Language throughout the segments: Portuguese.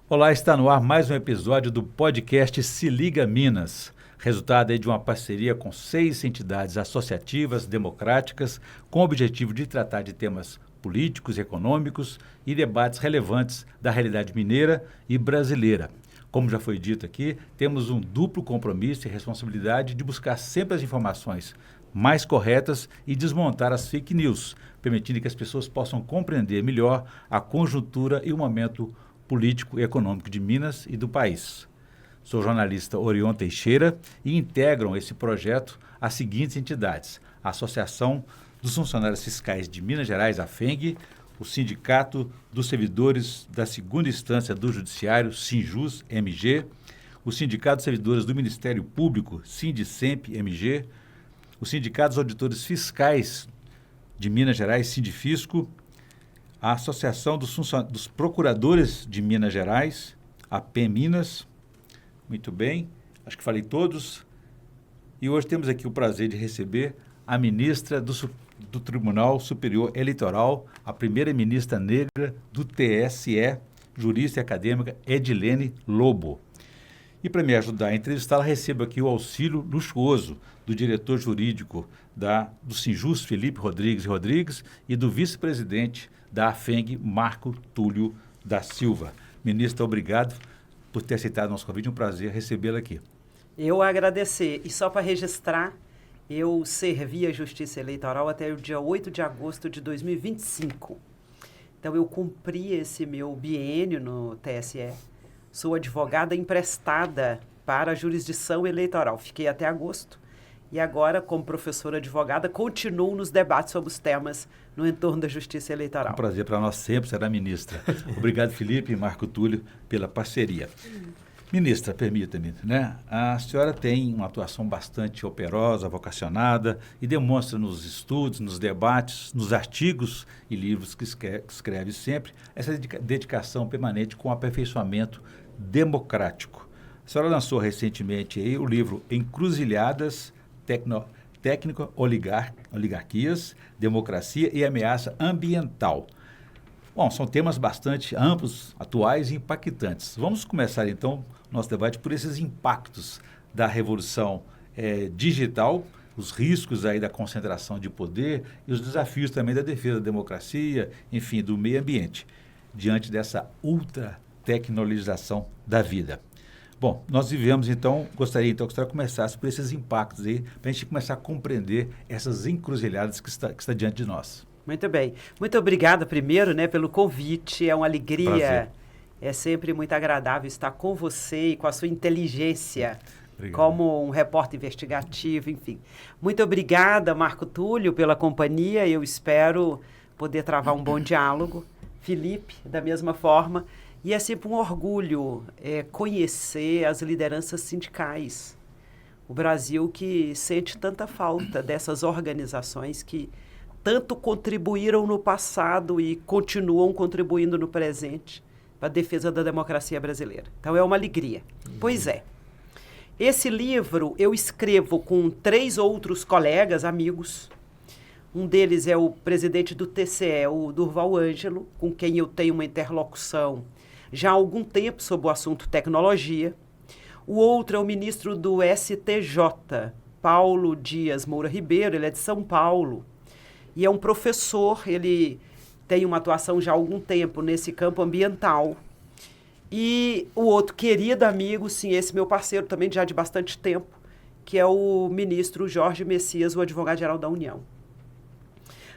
Olá, está no ar mais um episódio do podcast Se Liga Minas, resultado aí de uma parceria com 6 entidades associativas democráticas com o objetivo de tratar de temas políticos, econômicos e debates relevantes da realidade mineira e brasileira. Como já foi dito aqui, temos um duplo compromisso e responsabilidade de buscar sempre as informações mais corretas e desmontar as fake news, permitindo que as pessoas possam compreender melhor a conjuntura e o momento político e econômico de Minas e do país. Sou jornalista Orion Teixeira e integram esse projeto as seguintes entidades: a Associação dos Funcionários Fiscais de Minas Gerais, a FENG, o Sindicato dos Servidores da Segunda Instância do Judiciário, SINJUS-MG, o Sindicato dos Servidores do Ministério Público, SINDICEMP-MG, o Sindicato dos Auditores Fiscais de Minas Gerais, SINDIFISCO, a Associação dos Procuradores de Minas Gerais, a PEMinas. Muito bem, acho que falei todos. E hoje temos aqui o prazer de receber a ministra do Tribunal Superior Eleitoral, a primeira ministra negra do TSE, jurista e acadêmica Edilene Lobo. E para me ajudar a entrevistá-la, recebo aqui o auxílio luxuoso do diretor jurídico do Sinjus, Felipe Rodrigues, e do vice-presidente da AFENG, Marco Túlio da Silva. Ministra, obrigado por ter aceitado o nosso convite. Um prazer recebê-la aqui. Eu agradecer. E só para registrar, eu servi a Justiça Eleitoral até o dia 8 de agosto de 2025. Então, eu cumpri esse meu biênio no TSE. Sou advogada emprestada para a jurisdição eleitoral. Fiquei até agosto. E agora, como professora advogada, continuo nos debates sobre os temas no entorno da justiça eleitoral. Um prazer para nós sempre, será ministra. Obrigado, Felipe e Marco Túlio, pela parceria. Ministra, permita-me, né? A senhora tem uma atuação bastante operosa, vocacionada e demonstra nos estudos, nos debates, nos artigos e livros que escreve sempre essa dedicação permanente com o aperfeiçoamento democrático. A senhora lançou recentemente aí o livro Encruzilhadas Técnico-Oligarquias, Democracia e Ameaça Ambiental. Bom, são temas bastante amplos, atuais e impactantes. Vamos começar, então, nosso debate por esses impactos da revolução digital, os riscos aí da concentração de poder e os desafios também da defesa da democracia, enfim, do meio ambiente, diante dessa ultra-tecnologização da vida. Bom, nós vivemos, então, gostaria então que a senhora começasse por esses impactos aí, para a gente começar a compreender essas encruzilhadas que está diante de nós. Muito bem. Muito obrigada, primeiro, pelo convite. É uma alegria. Prazer. É sempre muito agradável estar com você e com a sua inteligência, Obrigado. como um repórter investigativo, enfim. Muito obrigada, Marco Túlio, pela companhia. Eu espero poder travar um bom diálogo. Felipe, da mesma forma. E é sempre um orgulho conhecer as lideranças sindicais. O Brasil que sente tanta falta dessas organizações que tanto contribuíram no passado e continuam contribuindo no presente para a defesa da democracia brasileira. Então, é uma alegria. Pois é. Esse livro eu escrevo com 3 outros colegas, amigos. Um deles é o presidente do TCE, o Durval Ângelo, com quem eu tenho uma interlocução já há algum tempo sobre o assunto tecnologia. O outro é o ministro do STJ, Paulo Dias Moura Ribeiro, ele é de São Paulo. E é um professor, ele tem uma atuação já há algum tempo nesse campo ambiental. E o outro querido amigo, sim, esse meu parceiro também já de bastante tempo, que é o ministro Jorge Messias, o advogado-geral da União.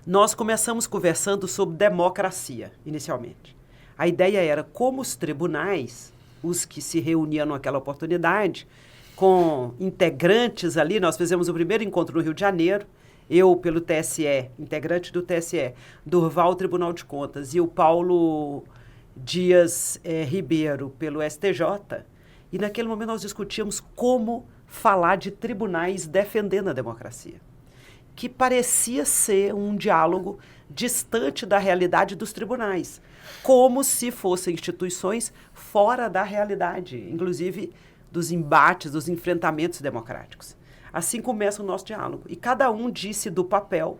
Nós começamos conversando sobre democracia, inicialmente. A ideia era como os tribunais, os que se reuniam naquela oportunidade, com integrantes ali, nós fizemos o primeiro encontro no Rio de Janeiro, eu pelo TSE, integrante do TSE, Durval Tribunal de Contas, e o Paulo Dias Ribeiro pelo STJ. E naquele momento nós discutíamos como falar de tribunais defendendo a democracia, que parecia ser um diálogo distante da realidade dos tribunais, como se fossem instituições fora da realidade, inclusive dos embates, dos enfrentamentos democráticos. Assim começa o nosso diálogo. E cada um disse do papel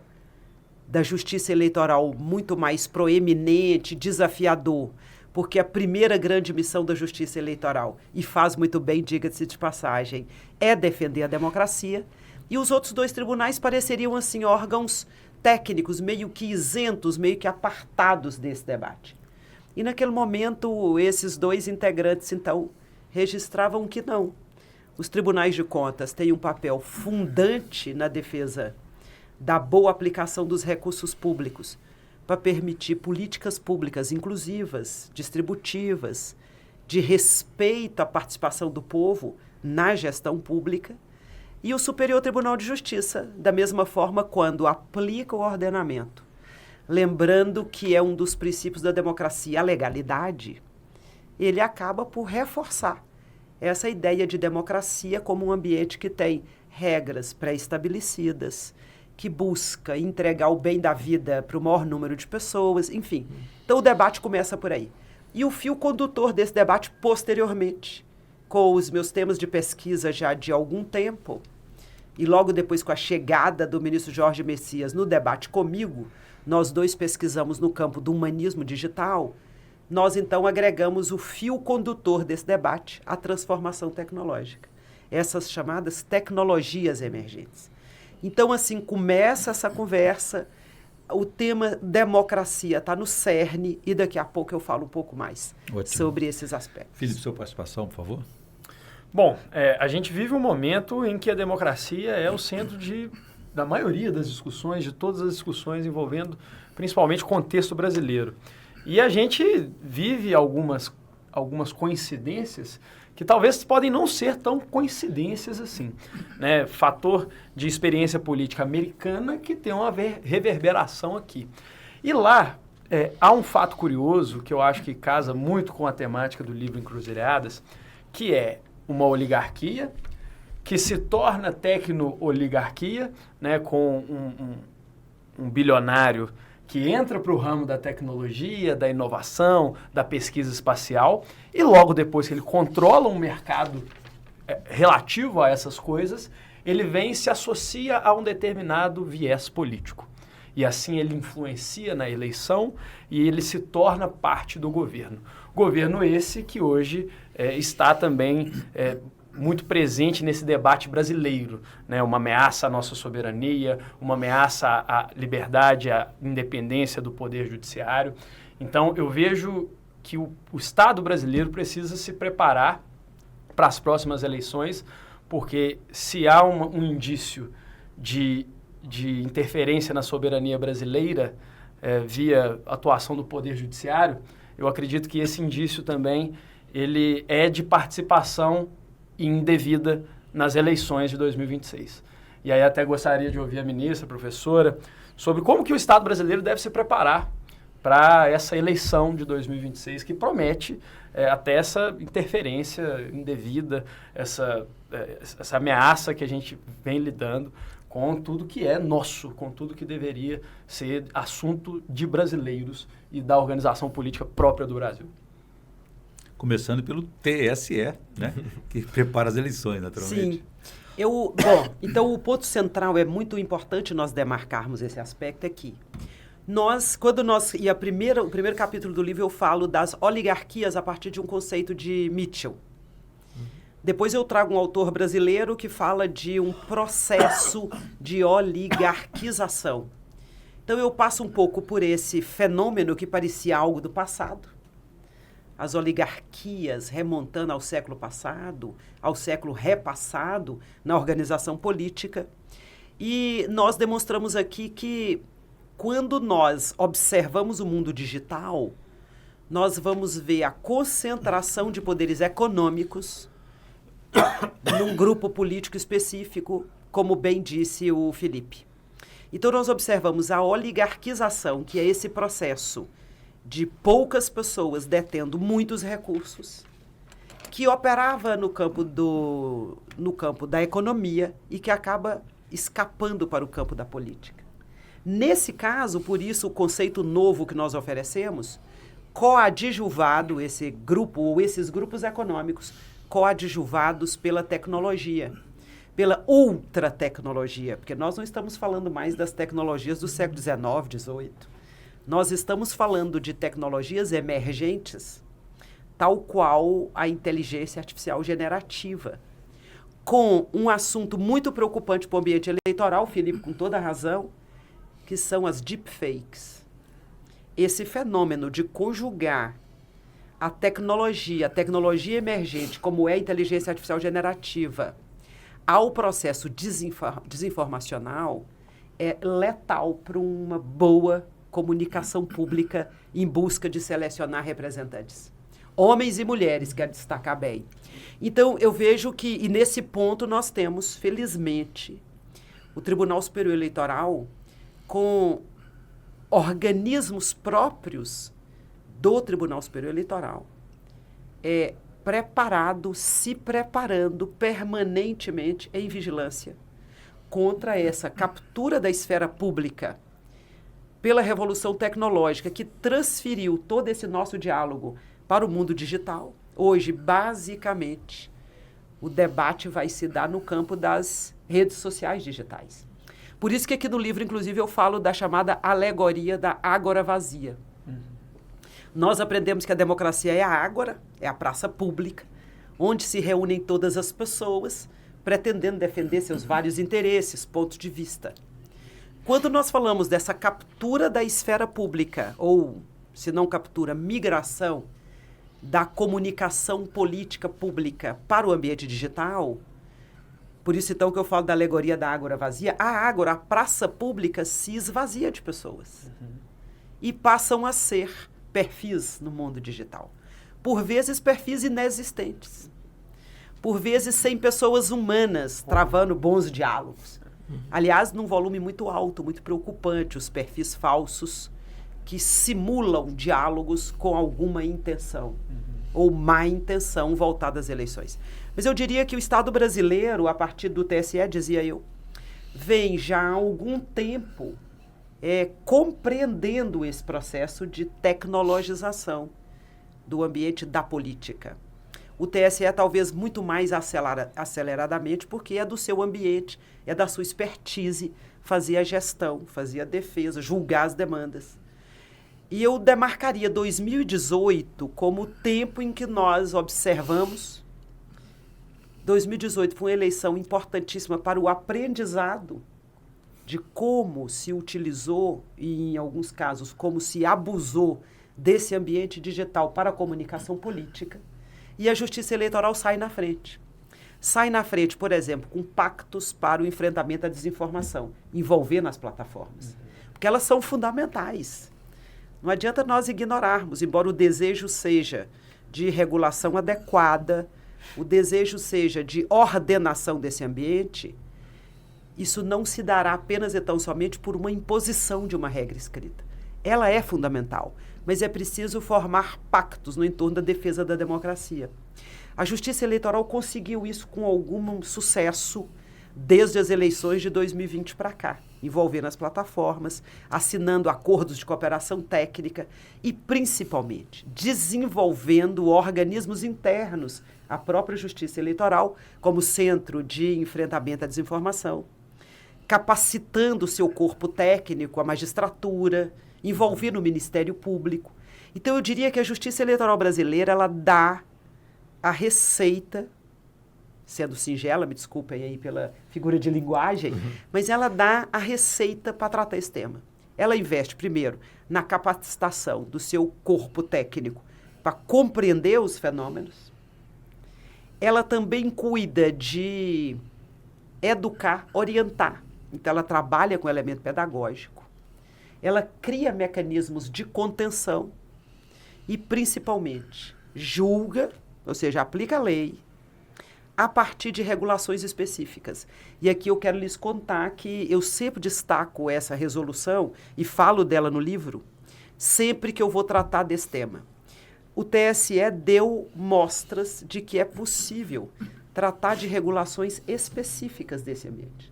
da justiça eleitoral muito mais proeminente, desafiador, porque a primeira grande missão da justiça eleitoral, e faz muito bem, diga-se de passagem, é defender a democracia, e os outros 2 tribunais pareceriam, assim, órgãos técnicos, meio que isentos, meio que apartados desse debate. E naquele momento, esses 2 integrantes, então, registravam que não. Os tribunais de contas têm um papel fundante na defesa da boa aplicação dos recursos públicos, para permitir políticas públicas inclusivas, distributivas, de respeito à participação do povo na gestão pública, e o Superior Tribunal de Justiça, da mesma forma, quando aplica o ordenamento. Lembrando que é um dos princípios da democracia, a legalidade, ele acaba por reforçar essa ideia de democracia como um ambiente que tem regras pré-estabelecidas, que busca entregar o bem da vida para o maior número de pessoas, enfim. Então, o debate começa por aí. E o fio condutor desse debate, posteriormente, com os meus temas de pesquisa já de algum tempo, e logo depois com a chegada do ministro Jorge Messias no debate comigo, nós 2 pesquisamos no campo do humanismo digital, nós então agregamos o fio condutor desse debate, a transformação tecnológica, essas chamadas tecnologias emergentes. Então, assim, começa essa conversa, o tema democracia está no cerne e daqui a pouco eu falo um pouco mais sobre esses aspectos. Felipe, sua participação, por favor. Bom, a gente vive um momento em que a democracia é o centro da maioria das discussões, de todas as discussões envolvendo principalmente o contexto brasileiro. E a gente vive algumas coincidências que talvez podem não ser tão coincidências assim, né? Fator de experiência política americana que tem uma reverberação aqui. E lá há um fato curioso que eu acho que casa muito com a temática do livro Encruzilhadas, que é uma oligarquia que se torna tecno-oligarquia, né, com um bilionário que entra para o ramo da tecnologia, da inovação, da pesquisa espacial, e logo depois que ele controla um mercado relativo a essas coisas, ele vem e se associa a um determinado viés político. E assim ele influencia na eleição e ele se torna parte do governo. Governo esse que hoje está também muito presente nesse debate brasileiro, né? Uma ameaça à nossa soberania, uma ameaça à liberdade, à independência do poder judiciário. Então, eu vejo que o Estado brasileiro precisa se preparar para as próximas eleições, porque se há um indício de interferência na soberania brasileira via atuação do poder judiciário, eu acredito que esse indício também ele é de participação indevida nas eleições de 2026. E aí até gostaria de ouvir a ministra, a professora, sobre como que o Estado brasileiro deve se preparar para essa eleição de 2026, que promete até essa interferência indevida, essa ameaça que a gente vem lidando com tudo que é nosso, com tudo que deveria ser assunto de brasileiros e da organização política própria do Brasil. Começando pelo TSE, né, que prepara as eleições, naturalmente. Sim. Então o ponto central é muito importante nós demarcarmos esse aspecto aqui. O primeiro capítulo do livro eu falo das oligarquias a partir de um conceito de Mitchell. Depois eu trago um autor brasileiro que fala de um processo de oligarquização. Então eu passo um pouco por esse fenômeno que parecia algo do passado, as oligarquias remontando ao século passado, ao século repassado na organização política. E nós demonstramos aqui que quando nós observamos o mundo digital, nós vamos ver a concentração de poderes econômicos num grupo político específico, como bem disse o Felipe. Então nós observamos a oligarquização, que é esse processo de poucas pessoas detendo muitos recursos, que operava no campo da economia e que acaba escapando para o campo da política. Nesse caso, por isso, o conceito novo que nós oferecemos, coadjuvado, esse grupo ou esses grupos econômicos, coadjuvados pela tecnologia, pela ultratecnologia, porque nós não estamos falando mais das tecnologias do século XIX, XVIII. Nós estamos falando de tecnologias emergentes, tal qual a inteligência artificial generativa, com um assunto muito preocupante para o ambiente eleitoral, Felipe, com toda a razão, que são as deepfakes. Esse fenômeno de conjugar a tecnologia emergente, como é a inteligência artificial generativa, ao processo desinformacional, é letal para uma boa comunicação pública em busca de selecionar representantes. Homens e mulheres, quero destacar bem. Então, eu vejo que, e nesse ponto, nós temos, felizmente, o Tribunal Superior Eleitoral com organismos próprios do Tribunal Superior Eleitoral, se preparando permanentemente em vigilância contra essa captura da esfera pública pela revolução tecnológica que transferiu todo esse nosso diálogo para o mundo digital. Hoje, basicamente, o debate vai se dar no campo das redes sociais digitais. Por isso que aqui no livro, inclusive, eu falo da chamada alegoria da ágora vazia. Nós aprendemos que a democracia é a ágora, é a praça pública, onde se reúnem todas as pessoas, pretendendo defender seus vários interesses, pontos de vista. Quando nós falamos dessa captura da esfera pública, ou, se não captura, migração da comunicação política pública para o ambiente digital, por isso, então, que eu falo da alegoria da ágora vazia, a ágora, a praça pública, se esvazia de pessoas. E passam a ser perfis no mundo digital. Por vezes, perfis inexistentes. Por vezes, sem pessoas humanas travando bons diálogos. Aliás, num volume muito alto, muito preocupante, os perfis falsos que simulam diálogos com alguma intenção ou má intenção voltada às eleições. Mas eu diria que o Estado brasileiro, a partir do TSE, dizia eu, vem já há algum tempo compreendendo esse processo de tecnologização do ambiente da política. O TSE talvez muito mais aceleradamente, porque é do seu ambiente, é da sua expertise, fazia a gestão, fazia a defesa, julgar as demandas. E eu demarcaria 2018 como o tempo em que nós observamos. 2018 foi uma eleição importantíssima para o aprendizado de como se utilizou, e em alguns casos, como se abusou desse ambiente digital para a comunicação política. E a Justiça Eleitoral sai na frente. Sai na frente, por exemplo, com pactos para o enfrentamento à desinformação, envolvendo as plataformas. Porque elas são fundamentais. Não adianta nós ignorarmos, embora o desejo seja de regulação adequada, o desejo seja de ordenação desse ambiente, isso não se dará apenas e tão somente por uma imposição de uma regra escrita. Ela é fundamental, mas é preciso formar pactos no entorno da defesa da democracia. A Justiça Eleitoral conseguiu isso com algum sucesso desde as eleições de 2020 para cá, envolvendo as plataformas, assinando acordos de cooperação técnica e, principalmente, desenvolvendo organismos internos à própria Justiça Eleitoral como centro de enfrentamento à desinformação, capacitando o seu corpo técnico, a magistratura, envolvendo o Ministério Público. Então, eu diria que a Justiça Eleitoral brasileira, ela dá a receita, sendo singela, me desculpem aí pela figura de linguagem, mas ela dá a receita para tratar esse tema. Ela investe, primeiro, na capacitação do seu corpo técnico para compreender os fenômenos. Ela também cuida de educar, orientar. Então, ela trabalha com elemento pedagógico. Ela cria mecanismos de contenção e, principalmente, julga, ou seja, aplica a lei, a partir de regulações específicas. E aqui eu quero lhes contar que eu sempre destaco essa resolução e falo dela no livro, sempre que eu vou tratar desse tema. O TSE deu mostras de que é possível tratar de regulações específicas desse ambiente.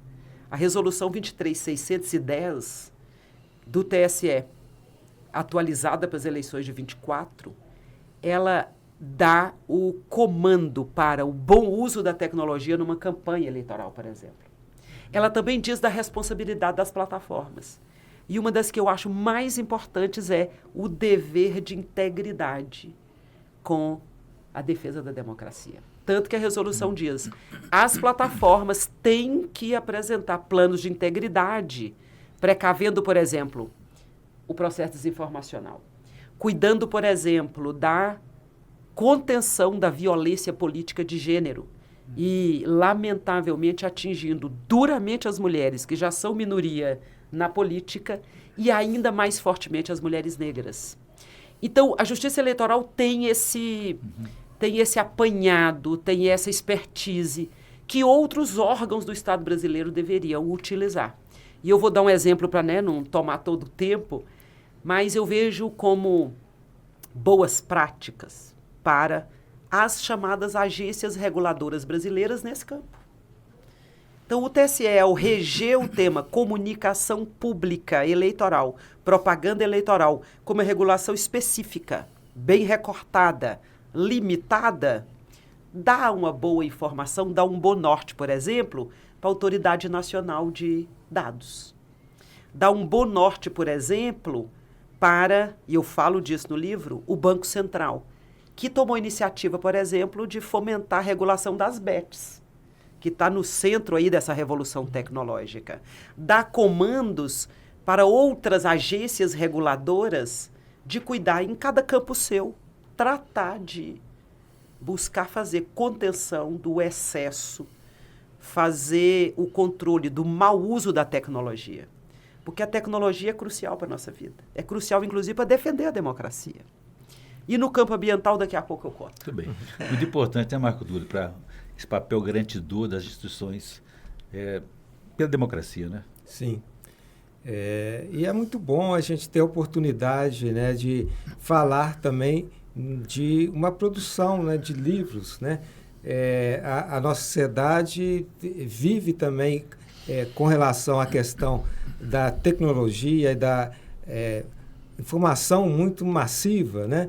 A resolução 23.610 do TSE, atualizada para as eleições de 24, ela dá o comando para o bom uso da tecnologia numa campanha eleitoral, por exemplo. Ela também diz da responsabilidade das plataformas. E uma das que eu acho mais importantes é o dever de integridade com a defesa da democracia. Tanto que a resolução diz, as plataformas têm que apresentar planos de integridade, precavendo, por exemplo, o processo desinformacional, cuidando, por exemplo, da contenção da violência política de gênero e, lamentavelmente, atingindo duramente as mulheres, que já são minoria na política, e ainda mais fortemente as mulheres negras. Então, a Justiça Eleitoral tem esse apanhado, tem essa expertise que outros órgãos do Estado brasileiro deveriam utilizar. E eu vou dar um exemplo para, né, não tomar todo o tempo, mas eu vejo como boas práticas para as chamadas agências reguladoras brasileiras nesse campo. Então, o TSE, ao reger o tema comunicação pública eleitoral, propaganda eleitoral, como uma regulação específica, bem recortada, limitada, dá uma boa informação, dá um bom norte, por exemplo, para a Autoridade Nacional de Dados. Dá um bom norte, por exemplo, para, e eu falo disso no livro, o Banco Central, que tomou a iniciativa, por exemplo, de fomentar a regulação das bets, que está no centro aí dessa revolução tecnológica. Dá comandos para outras agências reguladoras de cuidar em cada campo seu, tratar de buscar fazer contenção do excesso, fazer o controle do mau uso da tecnologia. Porque a tecnologia é crucial para a nossa vida. É crucial, inclusive, para defender a democracia. E no campo ambiental, daqui a pouco eu conto. Muito bem. Muito importante, né, Marco Túlio, para esse papel garantidor das instituições pela democracia, né? Sim. E é muito bom a gente ter a oportunidade, né, de falar também de uma produção, né, de livros, né? A nossa sociedade vive também com relação à questão da tecnologia e da informação muito massiva, né?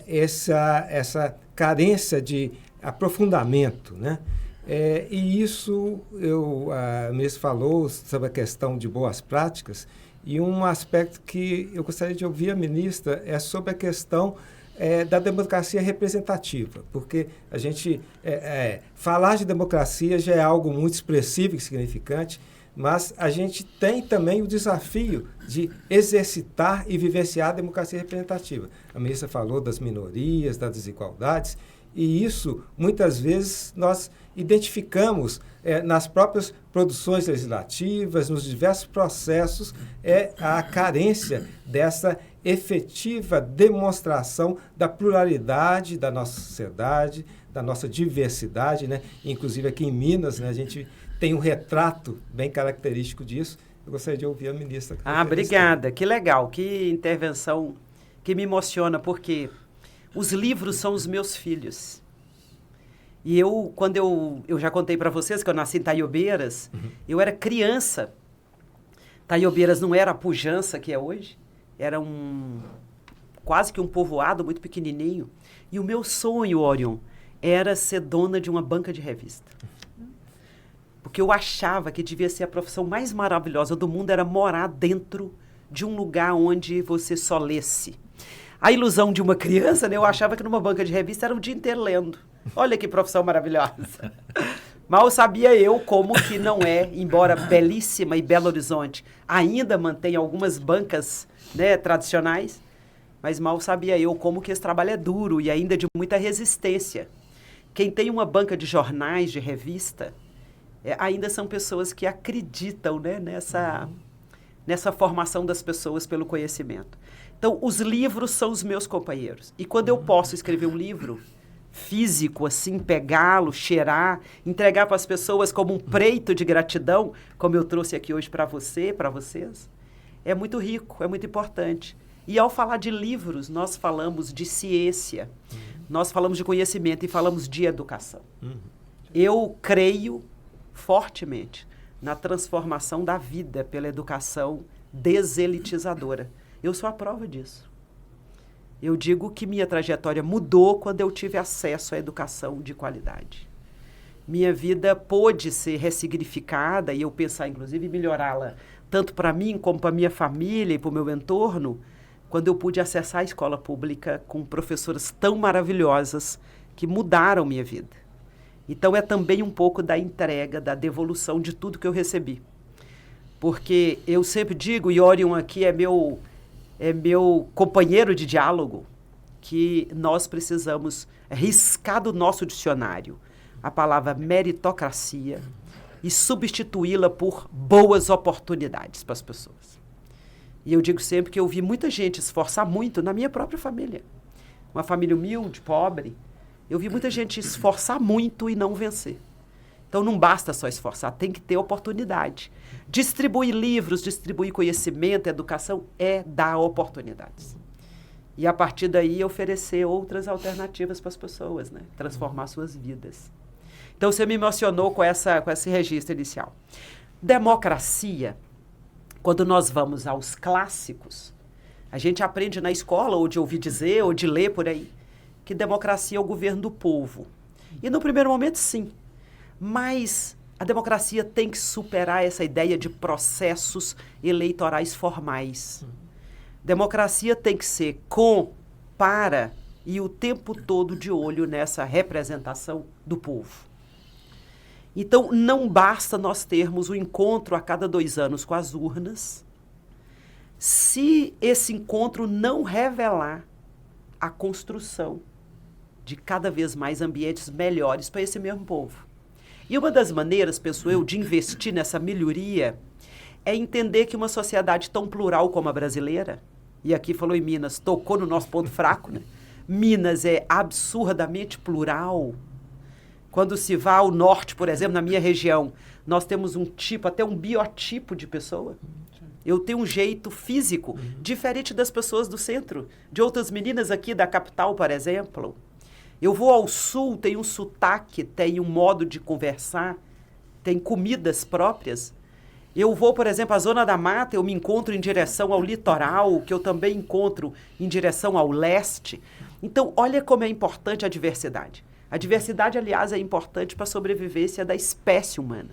Essa carência de aprofundamento, né? E isso, a ministra falou sobre a questão de boas práticas, e um aspecto que eu gostaria de ouvir a ministra é sobre a questão da democracia representativa, porque a gente falar de democracia já é algo muito expressivo e significante, mas a gente tem também o desafio de exercitar e vivenciar a democracia representativa. A ministra falou das minorias, das desigualdades, e isso, muitas vezes, nós identificamos nas próprias produções legislativas, nos diversos processos, a carência dessa efetiva demonstração da pluralidade da nossa sociedade, da nossa diversidade, né? Inclusive aqui em Minas, né, a gente tem um retrato bem característico disso. Eu gostaria de ouvir a ministra. Obrigada. Que legal, que intervenção que me emociona, porque os livros são os meus filhos. E quando eu já contei para vocês que eu nasci em Taiobeiras, eu era criança. Taiobeiras não era a pujança que é hoje, era quase que um povoado muito pequenininho. E o meu sonho, Orion, era ser dona de uma banca de revista. Porque eu achava que devia ser a profissão mais maravilhosa do mundo, era morar dentro de um lugar onde você só lesse. A ilusão de uma criança, né? Eu achava que numa banca de revista era o dia inteiro lendo. Olha que profissão maravilhosa. Mal sabia eu como que não é, embora belíssima e Belo Horizonte ainda mantém algumas bancas, né, tradicionais, mas mal sabia eu como que esse trabalho é duro e ainda de muita resistência. Quem tem uma banca de jornais, de revista, ainda são pessoas que acreditam, né, nessa formação das pessoas pelo conhecimento. Então, os livros são os meus companheiros. E quando eu posso escrever um livro físico, assim, pegá-lo, cheirar, entregar para as pessoas como um preito de gratidão, como eu trouxe aqui hoje para você, para vocês, é muito rico, é muito importante. E ao falar de livros, nós falamos de ciência, nós falamos de conhecimento e falamos de educação. Eu creio fortemente na transformação da vida pela educação deselitizadora. Eu sou a prova disso. Eu digo que minha trajetória mudou quando eu tive acesso à educação de qualidade. minha vida pôde ser ressignificada e eu pensar, inclusive, em melhorá-la, tanto para mim como para minha família e para o meu entorno, quando eu pude acessar a escola pública com professoras tão maravilhosas que mudaram minha vida. Então, é também um pouco da entrega, da devolução de tudo que eu recebi. Porque eu sempre digo, e Orion aqui é meu companheiro de diálogo, que nós precisamos riscar do nosso dicionário a palavra meritocracia e substituí-la por boas oportunidades para as pessoas. E eu digo sempre que eu vi muita gente esforçar muito na minha própria família. Uma família humilde, pobre, eu vi muita gente esforçar muito e não vencer. Então, não basta só esforçar, tem que ter oportunidade. Distribuir livros, distribuir conhecimento, educação, é dar oportunidades. E, a partir daí, oferecer outras alternativas para as pessoas, né? Transformar suas vidas. Então, você me emocionou com esse registro inicial. Democracia, quando nós vamos aos clássicos, a gente aprende na escola, ou de ouvir dizer, ou de ler por aí, que democracia é o governo do povo. E, no primeiro momento, sim. Mas a democracia tem que superar essa ideia de processos eleitorais formais. Democracia tem que ser com, para e o tempo todo de olho nessa representação do povo. Então, não basta nós termos um encontro a cada 2 anos com as urnas, se esse encontro não revelar a construção de cada vez mais ambientes melhores para esse mesmo povo. E uma das maneiras, penso eu, de investir nessa melhoria é entender que uma sociedade tão plural como a brasileira, e aqui falou em Minas, tocou no nosso ponto fraco, né? Minas é absurdamente plural. Quando se vai ao norte, por exemplo, na minha região, nós temos um tipo, até um biotipo de pessoa. Eu tenho um jeito físico diferente das pessoas do centro, de outras meninas aqui da capital, por exemplo. Eu vou ao sul, tem um sotaque, tem um modo de conversar, tem comidas próprias. Eu vou, por exemplo, à Zona da Mata, eu me encontro em direção ao litoral, que eu também encontro em direção ao leste. Então, olha como é importante a diversidade. A diversidade, aliás, é importante para a sobrevivência da espécie humana.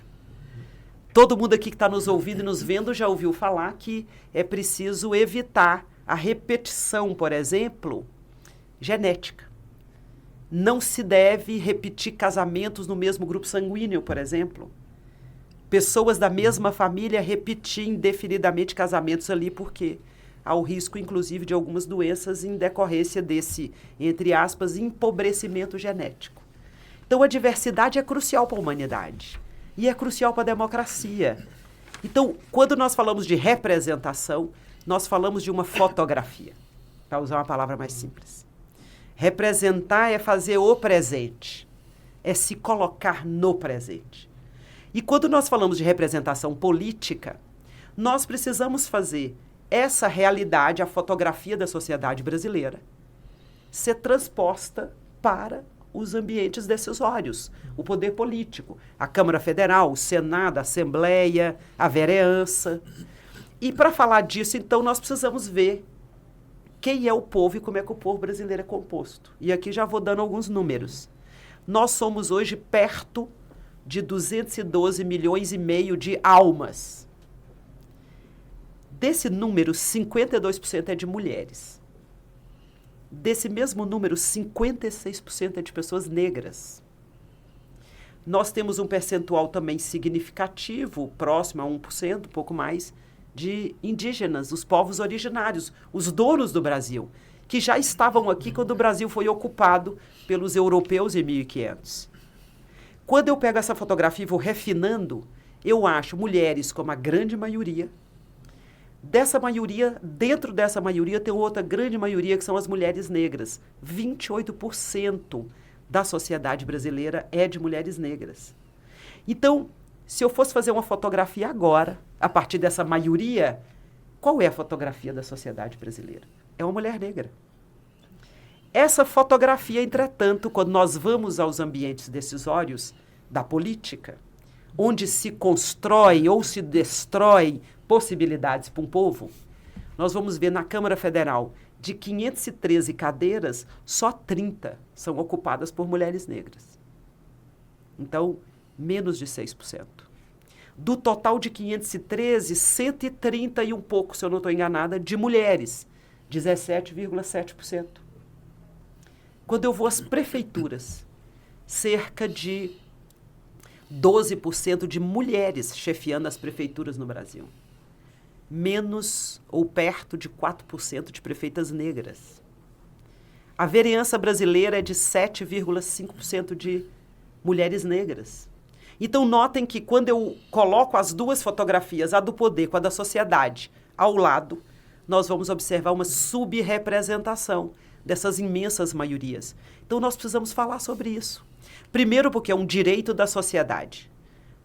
Todo mundo aqui que está nos ouvindo e nos vendo já ouviu falar que é preciso evitar a repetição, por exemplo, genética. Não se deve repetir casamentos no mesmo grupo sanguíneo, por exemplo. Pessoas da mesma família repetir indefinidamente casamentos ali, porque há o risco, inclusive, de algumas doenças em decorrência desse, entre aspas, empobrecimento genético. Então, a diversidade é crucial para a humanidade e é crucial para a democracia. Então, quando nós falamos de representação, nós falamos de uma fotografia, para usar uma palavra mais simples. Representar é fazer o presente, é se colocar no presente. E quando nós falamos de representação política, nós precisamos fazer essa realidade, a fotografia da sociedade brasileira, ser transposta para os ambientes decisórios, o poder político, a Câmara Federal, o Senado, a Assembleia, a vereança. E para falar disso, então, nós precisamos ver quem é o povo e como é que o povo brasileiro é composto. E aqui já vou dando alguns números. Nós somos hoje perto de 212 milhões e meio de almas. Desse número, 52% é de mulheres. Desse mesmo número, 56% é de pessoas negras. Nós temos um percentual também significativo, próximo a 1%, um pouco mais, de indígenas, os povos originários, os donos do Brasil, que já estavam aqui quando o Brasil foi ocupado pelos europeus em 1500. Quando eu pego essa fotografia e vou refinando, eu acho mulheres como a grande maioria. Dessa maioria, dentro dessa maioria, tem outra grande maioria, que são as mulheres negras. 28% da sociedade brasileira é de mulheres negras. Então, se eu fosse fazer uma fotografia agora, a partir dessa maioria, qual é a fotografia da sociedade brasileira? É uma mulher negra. Essa fotografia, entretanto, quando nós vamos aos ambientes decisórios da política, onde se constrói ou se destrói possibilidades para um povo, nós vamos ver na Câmara Federal, de 513 cadeiras, só 30 são ocupadas por mulheres negras. Então, menos de 6%. Do total de 513, 130 e um pouco, se eu não estou enganada, de mulheres, 17,7%. Quando eu vou às prefeituras, cerca de 12% de mulheres chefiando as prefeituras no Brasil. Menos ou perto de 4% de prefeitas negras. A vereança brasileira é de 7,5% de mulheres negras. Então, notem que quando eu coloco as duas fotografias, a do poder com a da sociedade, ao lado, nós vamos observar uma subrepresentação dessas imensas maiorias. Então, nós precisamos falar sobre isso. Primeiro, porque é um direito da sociedade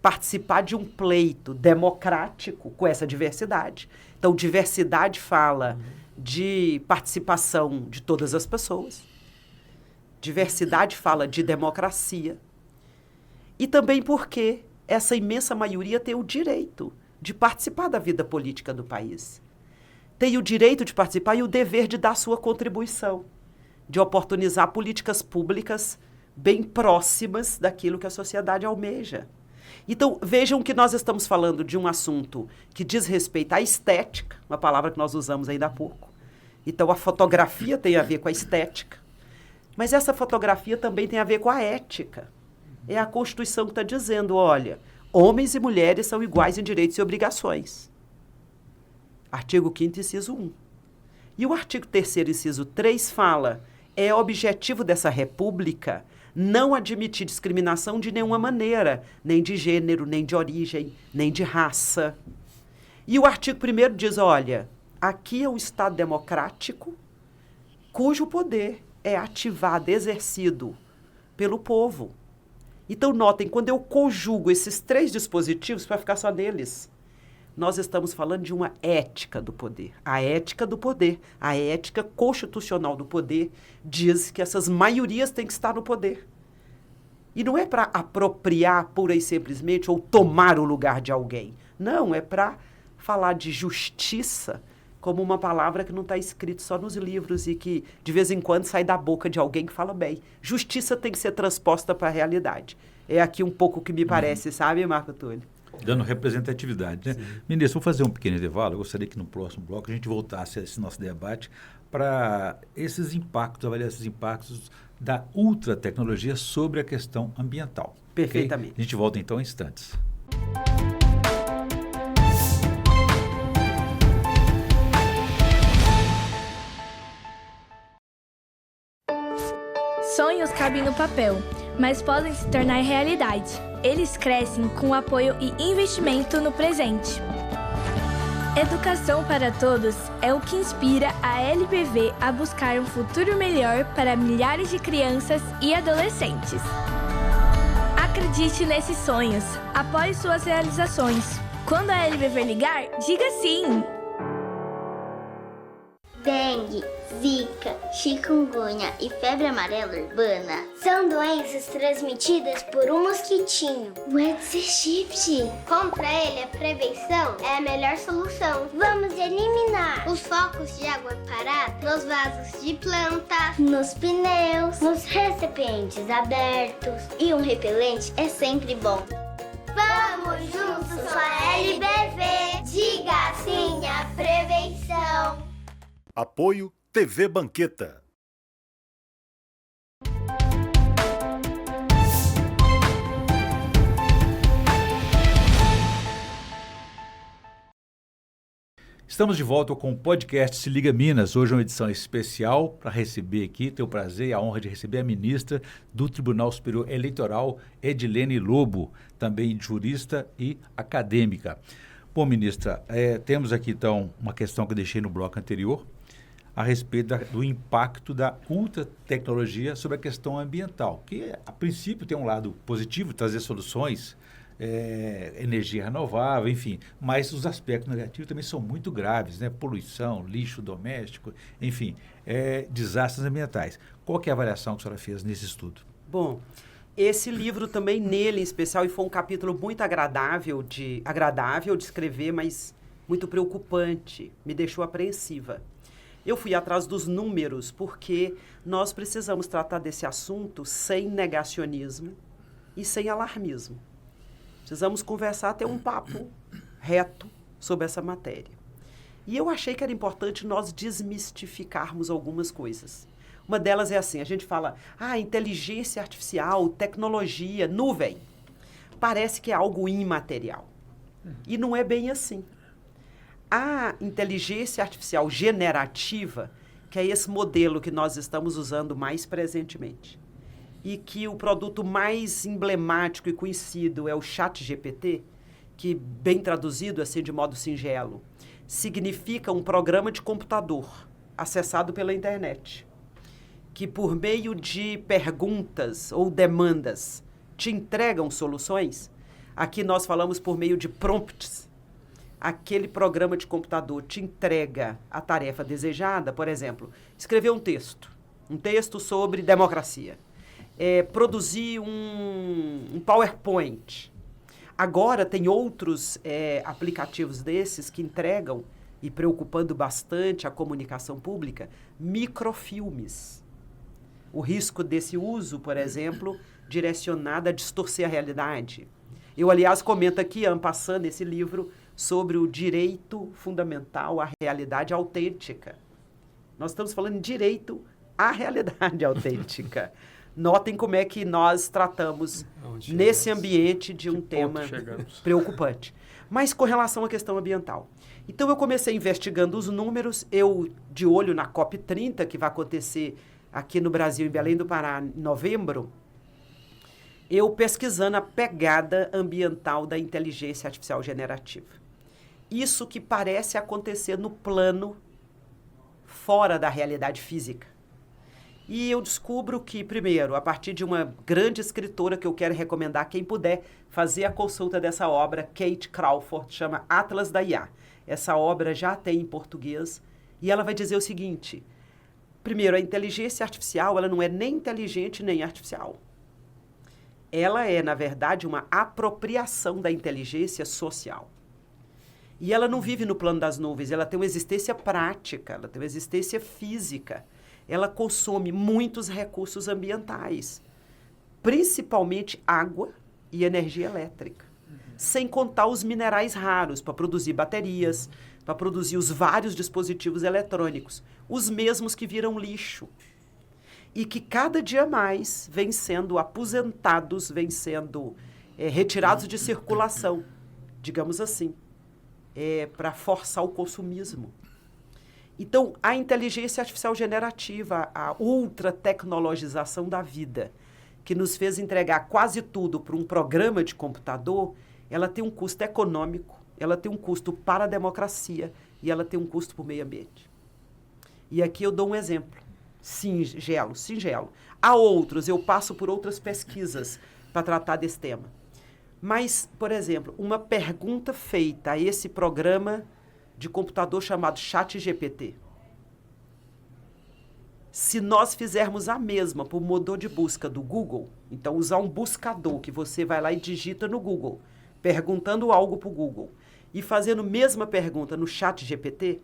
participar de um pleito democrático com essa diversidade. Então, diversidade fala de participação de todas as pessoas. Diversidade fala de democracia. E também porque essa imensa maioria tem o direito de participar da vida política do país. Tem o direito de participar e o dever de dar sua contribuição, de oportunizar políticas públicas bem próximas daquilo que a sociedade almeja. Então, vejam que nós estamos falando de um assunto que diz respeito à estética, uma palavra que nós usamos ainda há pouco. Então, a fotografia tem a ver com a estética, mas essa fotografia também tem a ver com a ética. É a Constituição que está dizendo, olha, homens e mulheres são iguais em direitos e obrigações. Artigo 5º, inciso 1. E o artigo 3º, inciso 3 fala, é objetivo dessa república não admitir discriminação de nenhuma maneira, nem de gênero, nem de origem, nem de raça. E o artigo 1º diz, olha, aqui é um Estado democrático cujo poder é ativado, exercido pelo povo. Então, notem, quando eu conjugo esses 3 dispositivos, para ficar só neles, nós estamos falando de uma ética do poder. A ética do poder, a ética constitucional do poder, diz que essas maiorias têm que estar no poder. E não é para apropriar pura e simplesmente ou tomar o lugar de alguém. Não, é para falar de justiça como uma palavra que não está escrita só nos livros e que, de vez em quando, sai da boca de alguém que fala bem. Justiça tem que ser transposta para a realidade. É aqui um pouco o que me parece, sabe, Marco Túlio? Dando representatividade, né? Sim. Ministro, vou fazer um pequeno intervalo. Eu gostaria que no próximo bloco a gente voltasse a esse nosso debate para esses impactos, avaliar esses impactos da ultratecnologia sobre a questão ambiental. Perfeitamente. Okay? A gente volta então em instantes. Sonhos cabem no papel, mas podem se tornar realidade. Eles crescem com apoio e investimento no presente. Educação para todos é o que inspira a LBV a buscar um futuro melhor para milhares de crianças e adolescentes. Acredite nesses sonhos, apoie suas realizações. Quando a LBV ligar, diga sim! Dengue, zika, chikungunya e febre amarela urbana são doenças transmitidas por um mosquitinho, o Aedes aegypti. Contra ele, a prevenção é a melhor solução. Vamos eliminar os focos de água parada nos vasos de planta, nos pneus, nos recipientes abertos. E um repelente é sempre bom. Vamos juntos com a LBV. Diga sim à prevenção. Apoio TV Banqueta. Estamos de volta com o podcast Se Liga Minas. Hoje é uma edição especial para receber aqui, ter o prazer e a honra de receber a ministra do Tribunal Superior Eleitoral, Edilene Lobo, também jurista e acadêmica. Bom, ministra, temos aqui então uma questão que eu deixei no bloco anterior, a respeito do impacto da ultratecnologia sobre a questão ambiental, que a princípio tem um lado positivo, trazer soluções, energia renovável, enfim, mas os aspectos negativos também são muito graves, né? Poluição, lixo doméstico, enfim, desastres ambientais. Qual que é a avaliação que a senhora fez nesse estudo? Bom, esse livro também nele em especial, e foi um capítulo muito agradável de escrever, mas muito preocupante, me deixou apreensiva. Eu fui atrás dos números, porque nós precisamos tratar desse assunto sem negacionismo, e sem alarmismo. Precisamos conversar, ter um papo reto sobre essa matéria. E eu achei que era importante nós desmistificarmos algumas coisas. Uma delas é assim, a gente fala, inteligência artificial, tecnologia, nuvem. Parece que é algo imaterial. E não é bem assim. A inteligência artificial generativa, que é esse modelo que nós estamos usando mais presentemente, e que o produto mais emblemático e conhecido é o ChatGPT, que, bem traduzido assim de modo singelo, significa um programa de computador acessado pela internet, que por meio de perguntas ou demandas te entregam soluções. Aqui nós falamos por meio de prompts. Aquele programa de computador te entrega a tarefa desejada, por exemplo, escrever um texto sobre democracia, produzir um PowerPoint. Agora tem outros aplicativos desses que entregam, e preocupando bastante a comunicação pública, microfilmes. O risco desse uso, por exemplo, direcionado a distorcer a realidade. Eu, aliás, comento aqui, en passant, esse livro sobre o direito fundamental à realidade autêntica. Nós estamos falando de direito à realidade autêntica. Notem como é que nós tratamos nesse ambiente de um tema preocupante. Mas com relação à questão ambiental. Então, eu comecei investigando os números, eu de olho na COP30, que vai acontecer aqui no Brasil, em Belém do Pará, em novembro, eu pesquisando a pegada ambiental da inteligência artificial generativa. Isso que parece acontecer no plano fora da realidade física. E eu descubro que, primeiro, a partir de uma grande escritora que eu quero recomendar, quem puder fazer a consulta dessa obra, Kate Crawford, chama Atlas da IA. Essa obra já tem em português e ela vai dizer o seguinte: primeiro, a inteligência artificial ela não é nem inteligente nem artificial. Ela é, na verdade, uma apropriação da inteligência social. E ela não vive no plano das nuvens, ela tem uma existência prática, ela tem uma existência física. Ela consome muitos recursos ambientais, principalmente água e energia elétrica, sem contar os minerais raros para produzir baterias, para produzir os vários dispositivos eletrônicos, os mesmos que viram lixo e que cada dia mais vêm sendo aposentados, vêm sendo retirados de circulação, digamos assim, para forçar o consumismo. Então, a inteligência artificial generativa, a ultra-tecnologização da vida, que nos fez entregar quase tudo para um programa de computador, ela tem um custo econômico, ela tem um custo para a democracia e ela tem um custo para o meio ambiente. E aqui eu dou um exemplo, singelo. Há outros, eu passo por outras pesquisas para tratar desse tema. Mas, por exemplo, uma pergunta feita a esse programa de computador chamado ChatGPT. Se nós fizermos a mesma para o motor de busca do Google, então usar um buscador que você vai lá e digita no Google, perguntando algo para o Google, e fazendo a mesma pergunta no ChatGPT,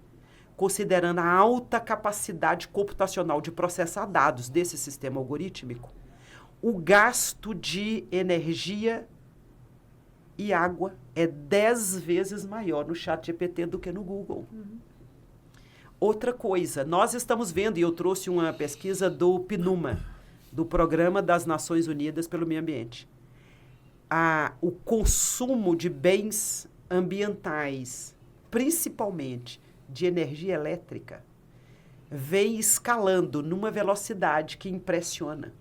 considerando a alta capacidade computacional de processar dados desse sistema algorítmico, o gasto de energia e água é 10 vezes maior no ChatGPT do que no Google. Outra coisa, nós estamos vendo, e eu trouxe uma pesquisa do PNUMA, do Programa das Nações Unidas pelo Meio Ambiente. O consumo de bens ambientais, principalmente de energia elétrica, vem escalando numa velocidade que impressiona.